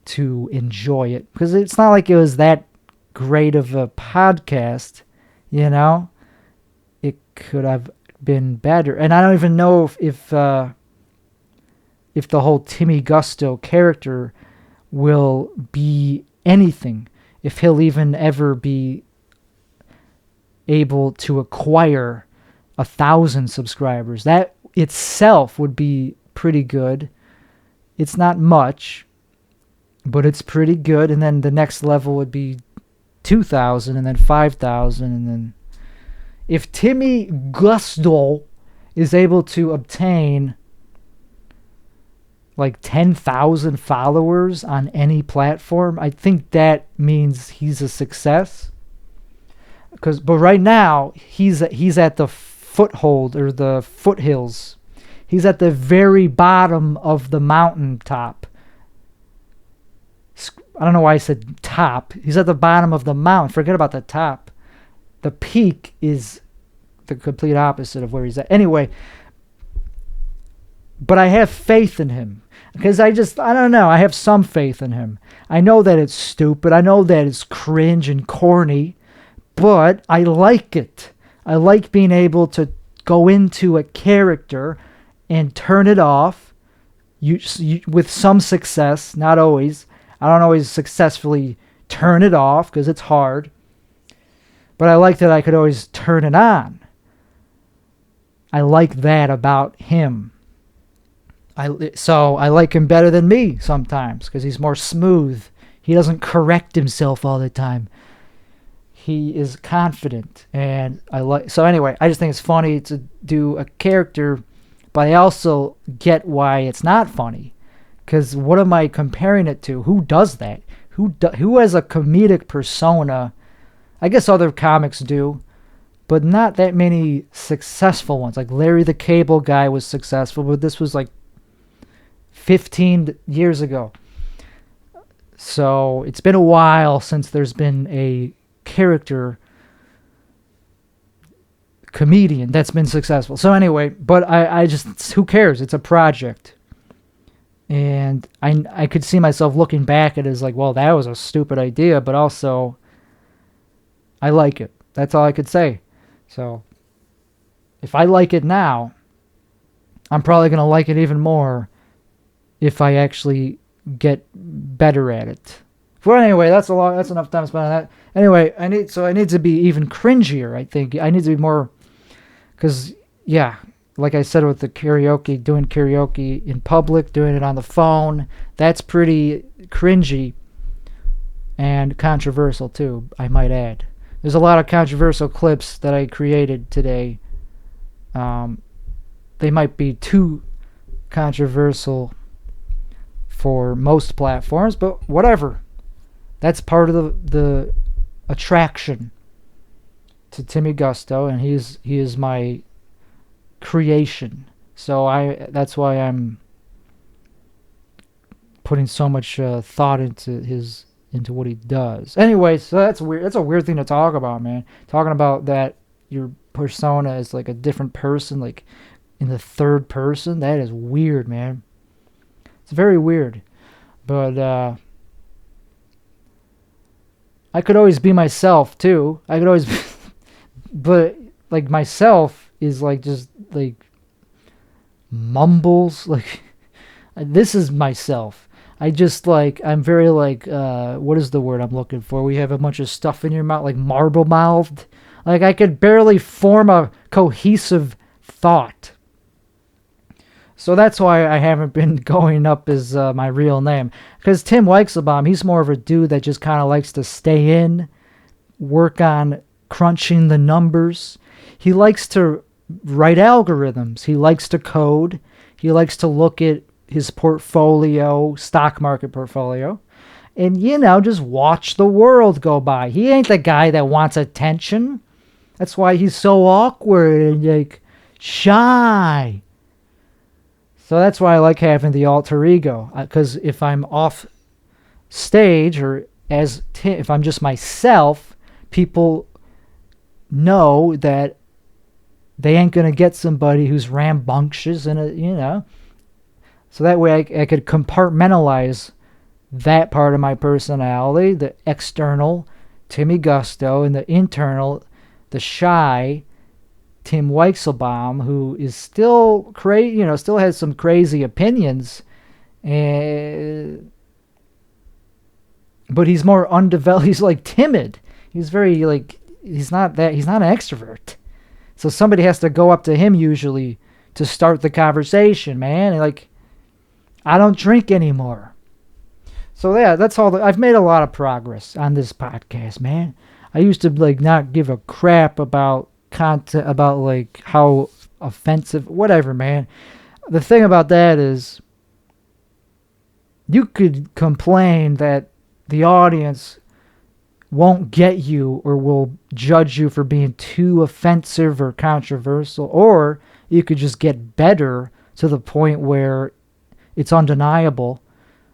to enjoy it. Because it's not like it was that great of a podcast, It could have been better. And I don't even know if the whole Timmy Gusto character will be anything. If he'll even ever be able to acquire 1,000 subscribers. That itself would be pretty good. It's not much, but it's pretty good. And then the next level would be 2,000, and then 5,000, and then if Timmy Gusto is able to obtain 10,000 followers on any platform, I think that means he's a success. But right now he's at the foothold, or the foothills. He's at the very bottom of the mountaintop. I don't know why I said top. He's at the bottom of the mountain. Forget about the top. The peak is the complete opposite of where he's at. Anyway, but I have faith in him. Because I don't know. I have some faith in him. I know that it's stupid. I know that it's cringe and corny. But I like it. I like being able to go into a character and turn it off with some success, not always. I don't always successfully turn it off because it's hard. But I like that I could always turn it on. I like that about him. So I like him better than me sometimes because he's more smooth. He doesn't correct himself all the time. He is confident, and so anyway, I just think it's funny to do a character, but I also get why it's not funny, because what am I comparing it to? Who does that? Who has a comedic persona? I guess other comics do, but not that many successful ones. Like Larry the Cable Guy was successful, but this was like 15 years ago. So it's been a while since there's been a character comedian that's been successful. So anyway, but I just, who cares? It's a project. And I could see myself looking back at it as like, well, that was a stupid idea, but also I like it. That's all I could say. So if I like it now, I'm probably going to like it even more if I actually get better at it. Well, anyway, that's enough time spent on that. Anyway, I need to be even cringier, I think. I need to be more, because, yeah, like I said with the karaoke, doing karaoke in public, doing it on the phone, that's pretty cringy and controversial, too, I might add. There's a lot of controversial clips that I created today. They might be too controversial for most platforms, but whatever. That's part of the attraction to Timmy Gusto, and he is my creation. So that's why I'm putting so much thought into what he does. Anyway, so that's weird. That's a weird thing to talk about, man. Talking about that your persona is like a different person, like in the third person. That is weird, man. It's very weird. But I could always be myself too. I could always but like myself is like just like mumbles, like this is myself. I just like, I'm very like, what is the word I'm looking for? We have a bunch of stuff in your mouth, like marble mouthed. Like I could barely form a cohesive thought. So that's why I haven't been going up as my real name. Because Tim Weichselbaum, he's more of a dude that just kind of likes to stay in, work on crunching the numbers. He likes to write algorithms. He likes to code. He likes to look at his portfolio, stock market portfolio, and, just watch the world go by. He ain't the guy that wants attention. That's why he's so awkward and, like, shy. So that's why I like having the alter ego, because if I'm off stage or if I'm just myself, people know that they ain't going to get somebody who's rambunctious and, So that way I could compartmentalize that part of my personality, the external Timmy Gusto, and the internal, the shy Tim Weichselbaum, who is still still has some crazy opinions, but he's more undeveloped. He's like timid. He's very like, he's not an extrovert. So somebody has to go up to him usually to start the conversation, man. And like, I don't drink anymore. So yeah, that's all. I've made a lot of progress on this podcast, man. I used to like not give a crap about content, about like how offensive, whatever, man. The thing about that is, you could complain that the audience won't get you or will judge you for being too offensive or controversial, or you could just get better to the point where it's undeniable.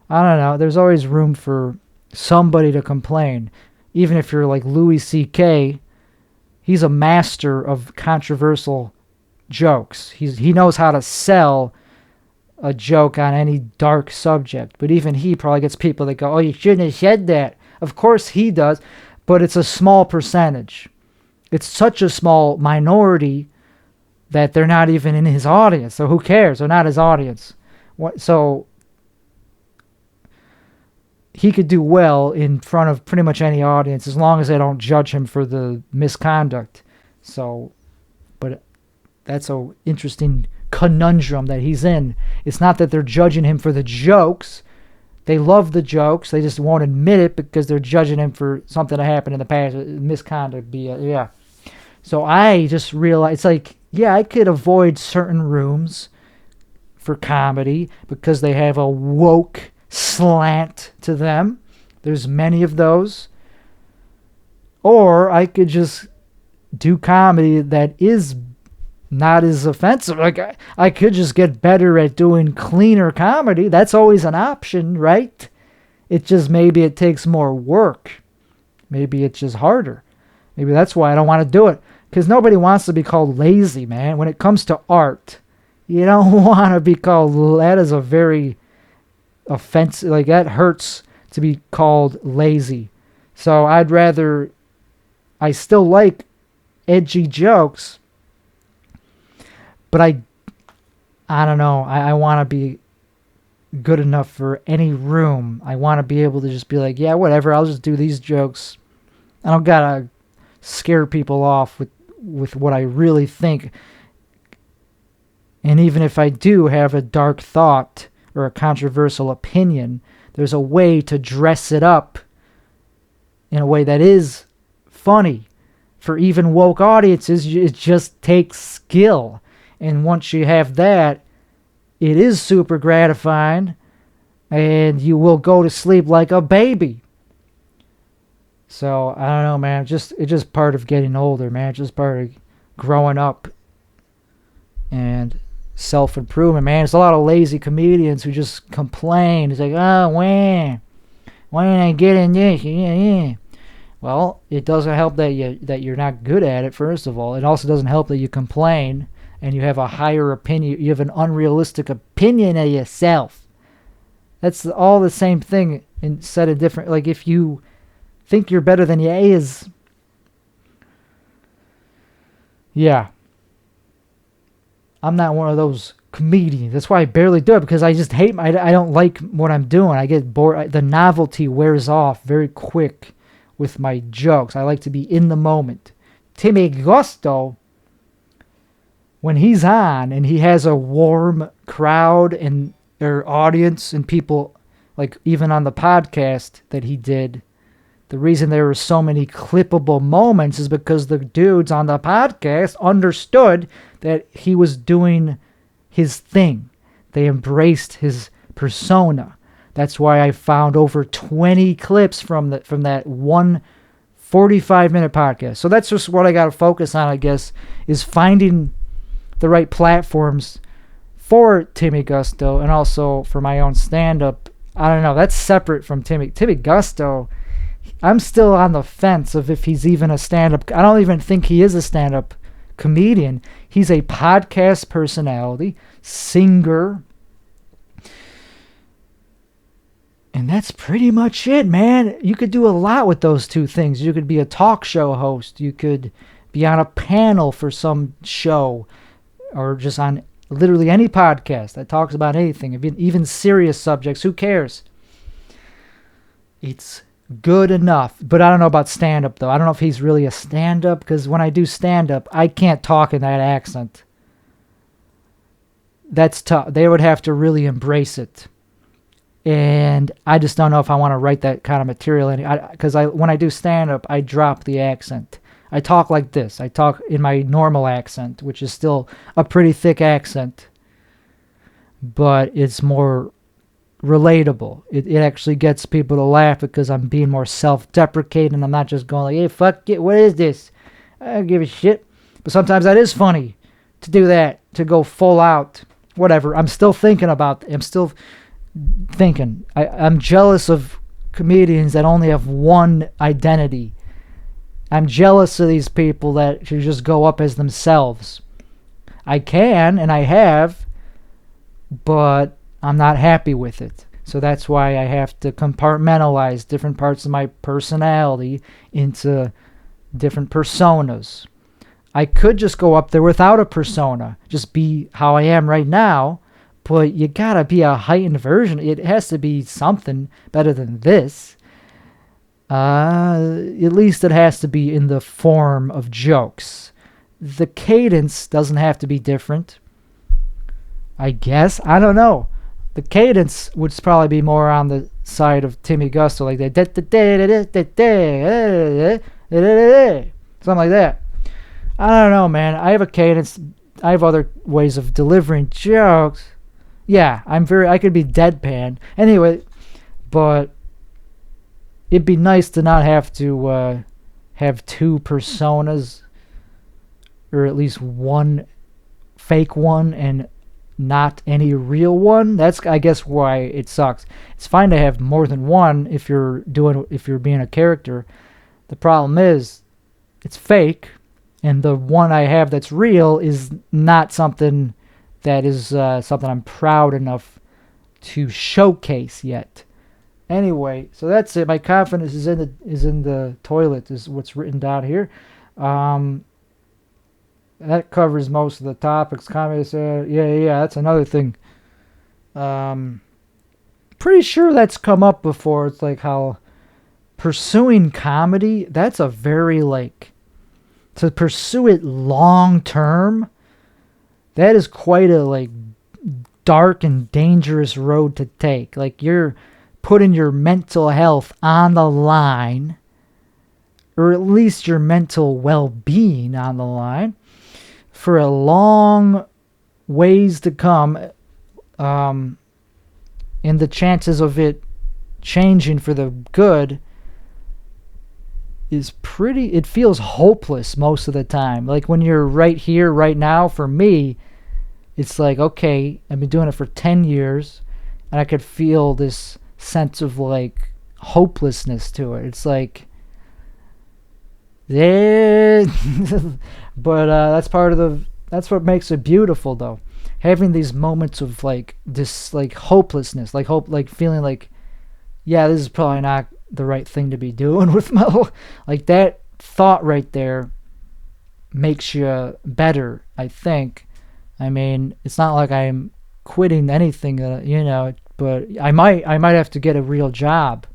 I don't know. There's always room for somebody to complain. Even if you're like Louis C.K., he's a master of controversial jokes. He knows how to sell a joke on any dark subject. But even he probably gets people that go, oh, you shouldn't have said that. Of course he does, but it's a small percentage. it's such a small minority that they're not even in his audience. So who cares? They're not his audience. So he could do well in front of pretty much any audience as long as they don't judge him for the misconduct. So, but that's an interesting conundrum that he's in. It's not that they're judging him for the jokes. They love the jokes. They just won't admit it because they're judging him for something that happened in the past. Misconduct. Yeah. So I just realized, it's like, yeah, I could avoid certain rooms for comedy because they have a woke slant to them. There's many of those. Or I could just do comedy that is not as offensive. Like, I could just get better at doing cleaner comedy. That's always an option, right? It just, maybe it takes more work. Maybe it's just harder. Maybe that's why I don't want to do it. Because nobody wants to be called lazy, man. When it comes to art, you don't want to be called, that is a very offensive, like, that hurts to be called lazy. So I'd rather, I still like edgy jokes, but I don't know. I want to be good enough for any room. I want to be able to just be like, yeah, whatever. I'll just do these jokes. I don't gotta scare people off with what I really think. And even if I do have a dark thought or a controversial opinion, there's a way to dress it up in a way that is funny. For even woke audiences, it just takes skill. And once you have that, it is super gratifying, and you will go to sleep like a baby. So, I don't know, man. It's just part of getting older, man. It's just part of growing up and self-improvement, man. There's a lot of lazy comedians who just complain. It's like, oh, why didn't I get in this? Yeah. Well, it doesn't help that you're not good at it, first of all. It also doesn't help that you complain and you have a higher opinion. You have an unrealistic opinion of yourself. That's all the same thing instead of different. Like, if you think you're better than you is, yeah. I'm not one of those comedians. That's why I barely do it, because I just hate I don't like what I'm doing. I get bored. The novelty wears off very quick with my jokes. I like to be in the moment. Timmy Gusto, when he's on and he has a warm crowd and or audience and people, like even on the podcast that he did, the reason there were so many clippable moments is because the dudes on the podcast understood that he was doing his thing. They embraced his persona. That's why I found over 20 clips from that one 45-minute podcast. So that's just what I got to focus on, I guess, is finding the right platforms for Timmy Gusto and also for my own stand-up. I don't know. That's separate from Timmy. Timmy Gusto, I'm still on the fence of if he's even a stand-up. I don't even think he is a stand-up comedian. He's a podcast personality, singer, and that's pretty much it, man. You could do a lot with those two things. You could be a talk show host. You could be on a panel for some show or just on literally any podcast that talks about anything, even serious subjects. Who cares? It's good enough. But I don't know about stand-up, though. I don't know if he's really a stand-up, because when I do stand-up, I can't talk in that accent. That's tough. They would have to really embrace it. And I just don't know if I want to write that kind of material. Because when I do stand-up, I drop the accent. I talk like this. I talk in my normal accent, which is still a pretty thick accent. But it's more relatable. It actually gets people to laugh because I'm being more self-deprecating. I'm not just going like, hey, fuck it, what is this? I don't give a shit. But sometimes that is funny to do that, to go full out. Whatever. I'm still thinking about it. I'm still thinking. I'm jealous of comedians that only have one identity. I'm jealous of these people that should just go up as themselves. I can, and I have, but I'm not happy with it. So that's why I have to compartmentalize different parts of my personality into different personas. I could just go up there without a persona, just be how I am right now, but you gotta be a heightened version. It has to be something better than this. At least it has to be in the form of jokes. The cadence doesn't have to be different, I guess. I don't know. The cadence would probably be more on the side of Timmy Gusto, like that. Something like that. I don't know, man. I have a cadence. I have other ways of delivering jokes. Yeah, I could be deadpan. Anyway, but it'd be nice to not have to have two personas, or at least one fake one and not any real one. That's, I guess, why it sucks. It's fine to have more than one if you're being a character. The problem is it's fake, and the one I have that's real is not something that is something I'm proud enough to showcase yet. Anyway, so that's it. My confidence is in the toilet is what's written down here. That covers most of the topics. Comments, yeah, that's another thing. Pretty sure that's come up before. It's like how pursuing comedy, that's a very, like, to pursue it long term, that is quite a, like, dark and dangerous road to take. Like, you're putting your mental health on the line, or at least your mental well-being on the line, for a long ways to come, and the chances of it changing for the good is it feels hopeless most of the time. Like when you're right here, right now, for me, it's like, okay, I've been doing it for 10 years, and I could feel this sense of, like, hopelessness to it. It's like, yeah, but that's what makes it beautiful, though. Having these moments of, like, this, like, hopelessness, like feeling like, yeah, this is probably not the right thing to be doing with my life. Like, that thought right there makes you better, I think. I mean, it's not like I'm quitting anything that, but I might have to get a real job.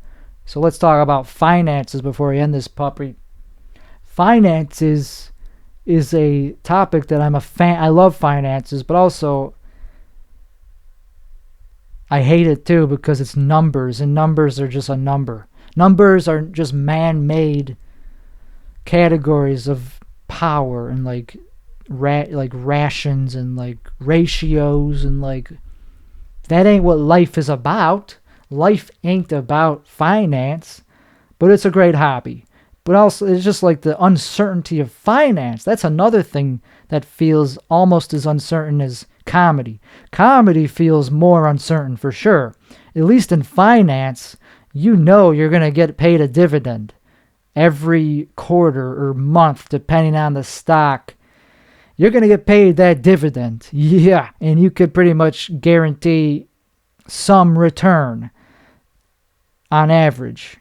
So let's talk about finances before I end this puppy. Finances is a topic that I'm a fan. I love finances, but also I hate it too because it's numbers, and numbers are just a number. Numbers are just man-made categories of power and like rations and like ratios, and like that ain't what life is about. Life ain't about finance, but it's a great hobby. But also, it's just like the uncertainty of finance. That's another thing that feels almost as uncertain as comedy. Comedy feels more uncertain for sure. At least in finance, you're going to get paid a dividend every quarter or month, depending on the stock. You're going to get paid that dividend. Yeah, and you could pretty much guarantee some return on average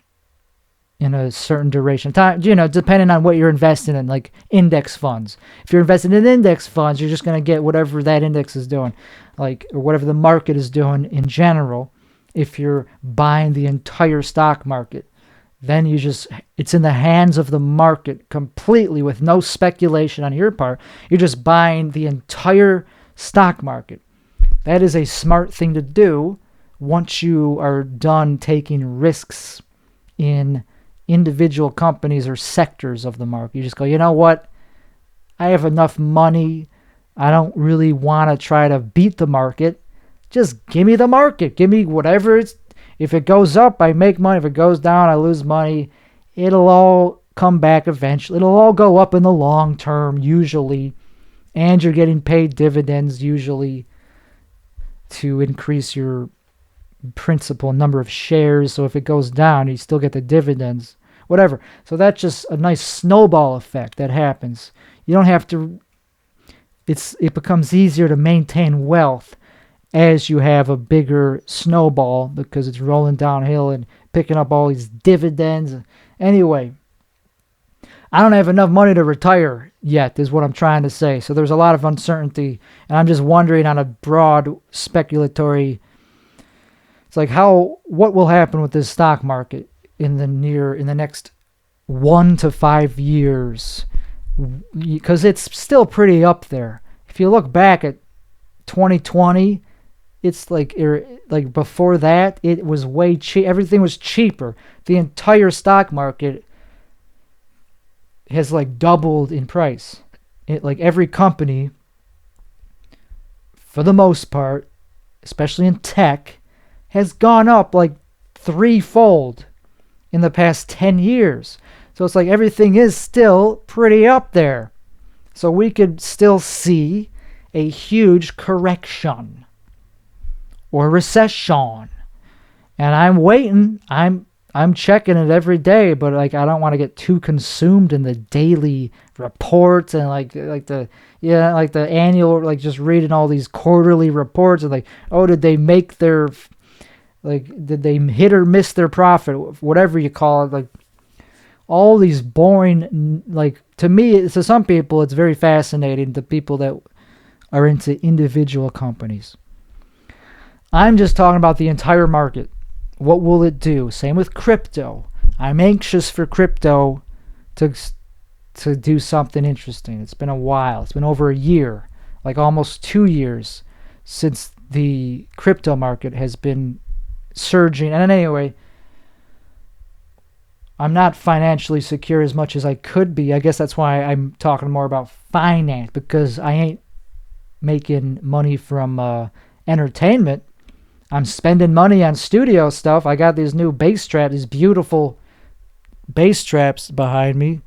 in a certain duration of time, depending on what you're investing in, like index funds. If you're investing in index funds, you're just going to get whatever that index is doing, like, or whatever the market is doing in general. If you're buying the entire stock market, then it's in the hands of the market completely with no speculation on your part. You're just buying the entire stock market. That is a smart thing to do once you are done taking risks in individual companies or sectors of the market. You just go, you know what? I have enough money. I don't really want to try to beat the market. Just give me the market. Give me whatever it's. If it goes up, I make money. If it goes down, I lose money. It'll all come back eventually. It'll all go up in the long term, usually. And you're getting paid dividends, usually, to increase your principal number of shares. So if it goes down, you still get the dividends, whatever. So that's just a nice snowball effect that happens. You don't have to. It becomes easier to maintain wealth as you have a bigger snowball because it's rolling downhill and picking up all these dividends. Anyway, I don't have enough money to retire yet, is what I'm trying to say. So there's a lot of uncertainty, and I'm just wondering on a broad speculatory. It's like what will happen with this stock market in the next 1 to 5 years, because it's still pretty up there. If you look back at 2020, it's like before that, it was way cheap. Everything was cheaper. The entire stock market has like doubled in price. Like every company, for the most part, especially in tech, has gone up like threefold in the past 10 years. So it's like everything is still pretty up there. So we could still see a huge correction or recession. And I'm waiting. I'm checking it every day, but like I don't want to get too consumed in the daily reports and like the annual, like just reading all these quarterly reports and like, oh, did they make their, like, did they hit or miss their profit, whatever you call it, like all these boring, like, to me, to some people it's very fascinating, the people that are into individual companies. I'm just talking about the entire market. What will it do? Same with crypto. I'm anxious for crypto to do something interesting. It's been a while. It's been over a year, like almost 2 years since the crypto market has been surging. And anyway, I'm not financially secure as much as I could be. I guess that's why I'm talking more about finance, because I ain't making money from entertainment. I'm spending money on studio stuff. I got these new bass straps, these beautiful bass straps behind me.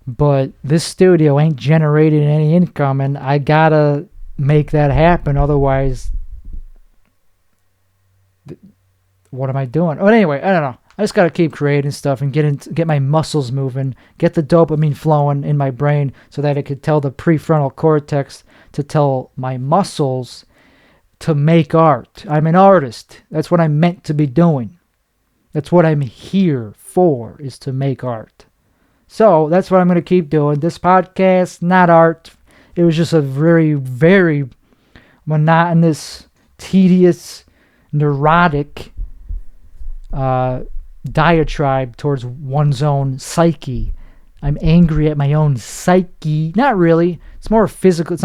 But this studio ain't generating any income, and I gotta make that happen. Otherwise, what am I doing? Oh, anyway, I don't know. I just gotta keep creating stuff and get my muscles moving, get the dopamine flowing in my brain so that it could tell the prefrontal cortex to tell my muscles to make art. I'm an artist. That's what I'm meant to be doing. That's what I'm here for, is to make art. So that's what I'm going to keep doing. This podcast, not art. It was just a very, very monotonous, tedious, neurotic diatribe towards one's own psyche. I'm angry at my own psyche. Not really. It's more physical. It's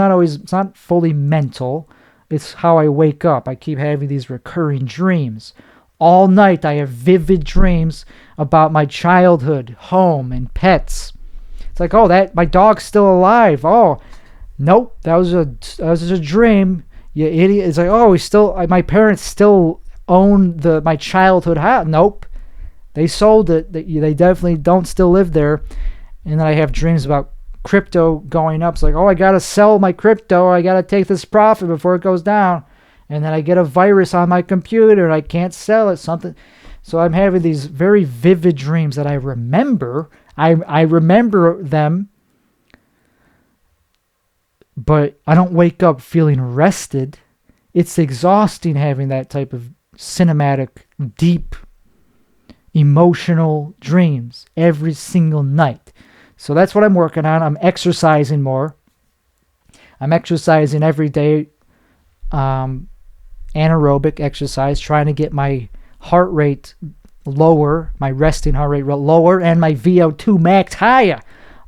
not fully mental. It's how I wake up. I keep having these recurring dreams. All night I have vivid dreams about my childhood, home, and pets. It's like, oh, that my dog's still alive. Oh, nope, that was a dream. You idiot. It's like, oh, my parents still own my childhood house. Nope, they sold it. They definitely don't still live there. And then I have dreams about crypto going up. It's like, oh, I gotta sell my crypto. I gotta take this profit before it goes down. And then I get a virus on my computer and I can't sell it. Something. So I'm having these very vivid dreams that I remember. I remember them, but I don't wake up feeling rested. It's exhausting having that type of cinematic, deep, emotional dreams every single night. So that's what I'm working on. I'm exercising more. I'm exercising every day, anaerobic exercise, trying to get my heart rate lower, my resting heart rate lower, and my VO2 max higher.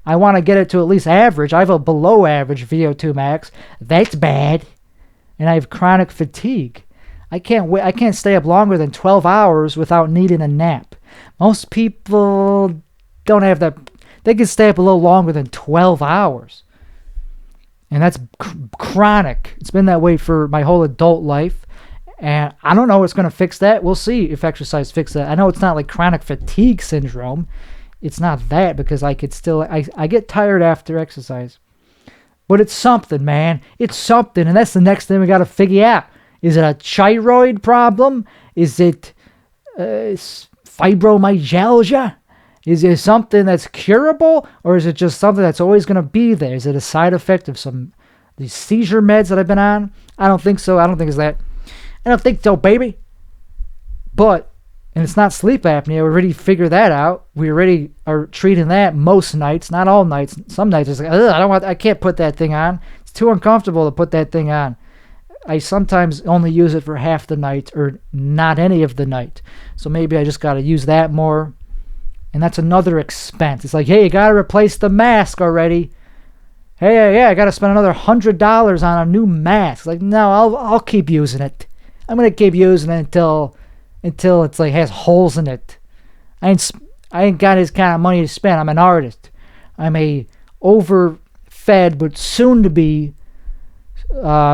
I want to get it to at least average. I have a below average VO2 max. That's bad. And I have chronic fatigue. I can't stay up longer than 12 hours without needing a nap. Most people don't have that. They can stay up a little longer than 12 hours. And that's chronic. It's been that way for my whole adult life. And I don't know what's going to fix that. We'll see if exercise fixes that. I know it's not like chronic fatigue syndrome. It's not that, because I get tired after exercise. But it's something, man. It's something. And that's the next thing we got to figure out. Is it a thyroid problem? Is it fibromyalgia? Is it something that's curable, or is it just something that's always going to be there? Is it a side effect of these seizure meds that I've been on? I don't think so. I don't think it's that. I don't think so, baby. And And it's not sleep apnea. We already figured that out. We already are treating that most nights, not all nights. Some nights it's like, I can't put that thing on. It's too uncomfortable to put that thing on. I sometimes only use it for half the night or not any of the night. So maybe I just got to use that more. And that's another expense. It's like, hey, you got to replace the mask already. Hey, I got to spend another $100 on a new mask. Like, no, I'll keep using it. I'm going to keep using it until it's like has holes in it. I ain't got his kind of money to spend. I'm an artist. I'm a overfed but soon to be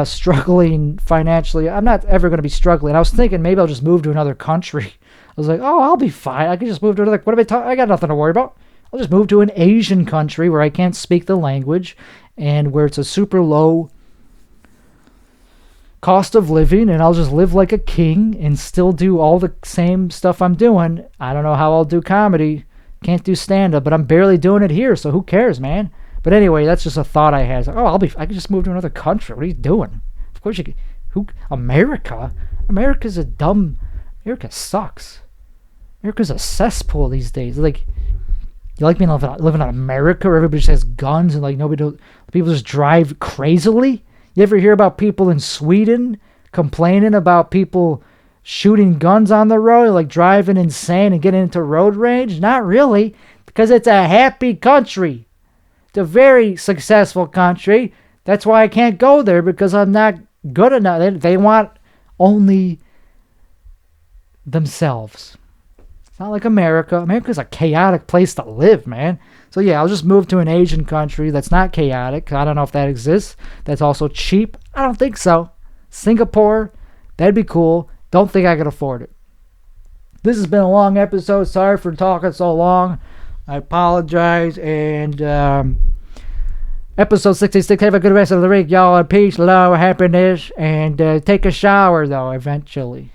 struggling financially. I'm not ever going to be struggling. I was thinking maybe I'll just move to another country. I was like, oh, I'll be fine. I can just move to another. What am I talking? I got nothing to worry about. I'll just move to an Asian country where I can't speak the language and where it's a super low cost of living, and I'll just live like a king and still do all the same stuff I'm doing. I don't know how I'll do comedy. Can't do stand-up, but I'm barely doing it here, so who cares, man? But anyway, that's just a thought I had. Like, I can just move to another country. What are you doing? Of course you can. America? America sucks. America's a cesspool these days. Like, you like being living in America where everybody just has guns and like people just drive crazily? You ever hear about people in Sweden complaining about people shooting guns on the road, like driving insane and getting into road rage? Not really, because it's a happy country. It's a very successful country. That's why I can't go there, because I'm not good enough. They want only themselves. It's not like America. America's a chaotic place to live, man. So yeah, I'll just move to an Asian country that's not chaotic. I don't know if that exists. That's also cheap. I don't think so. Singapore, that'd be cool. Don't think I could afford it. This has been a long episode. Sorry for talking so long. I apologize. And episode 66. Have a good rest of the week, y'all. Peace, love, happiness, and take a shower, though, eventually.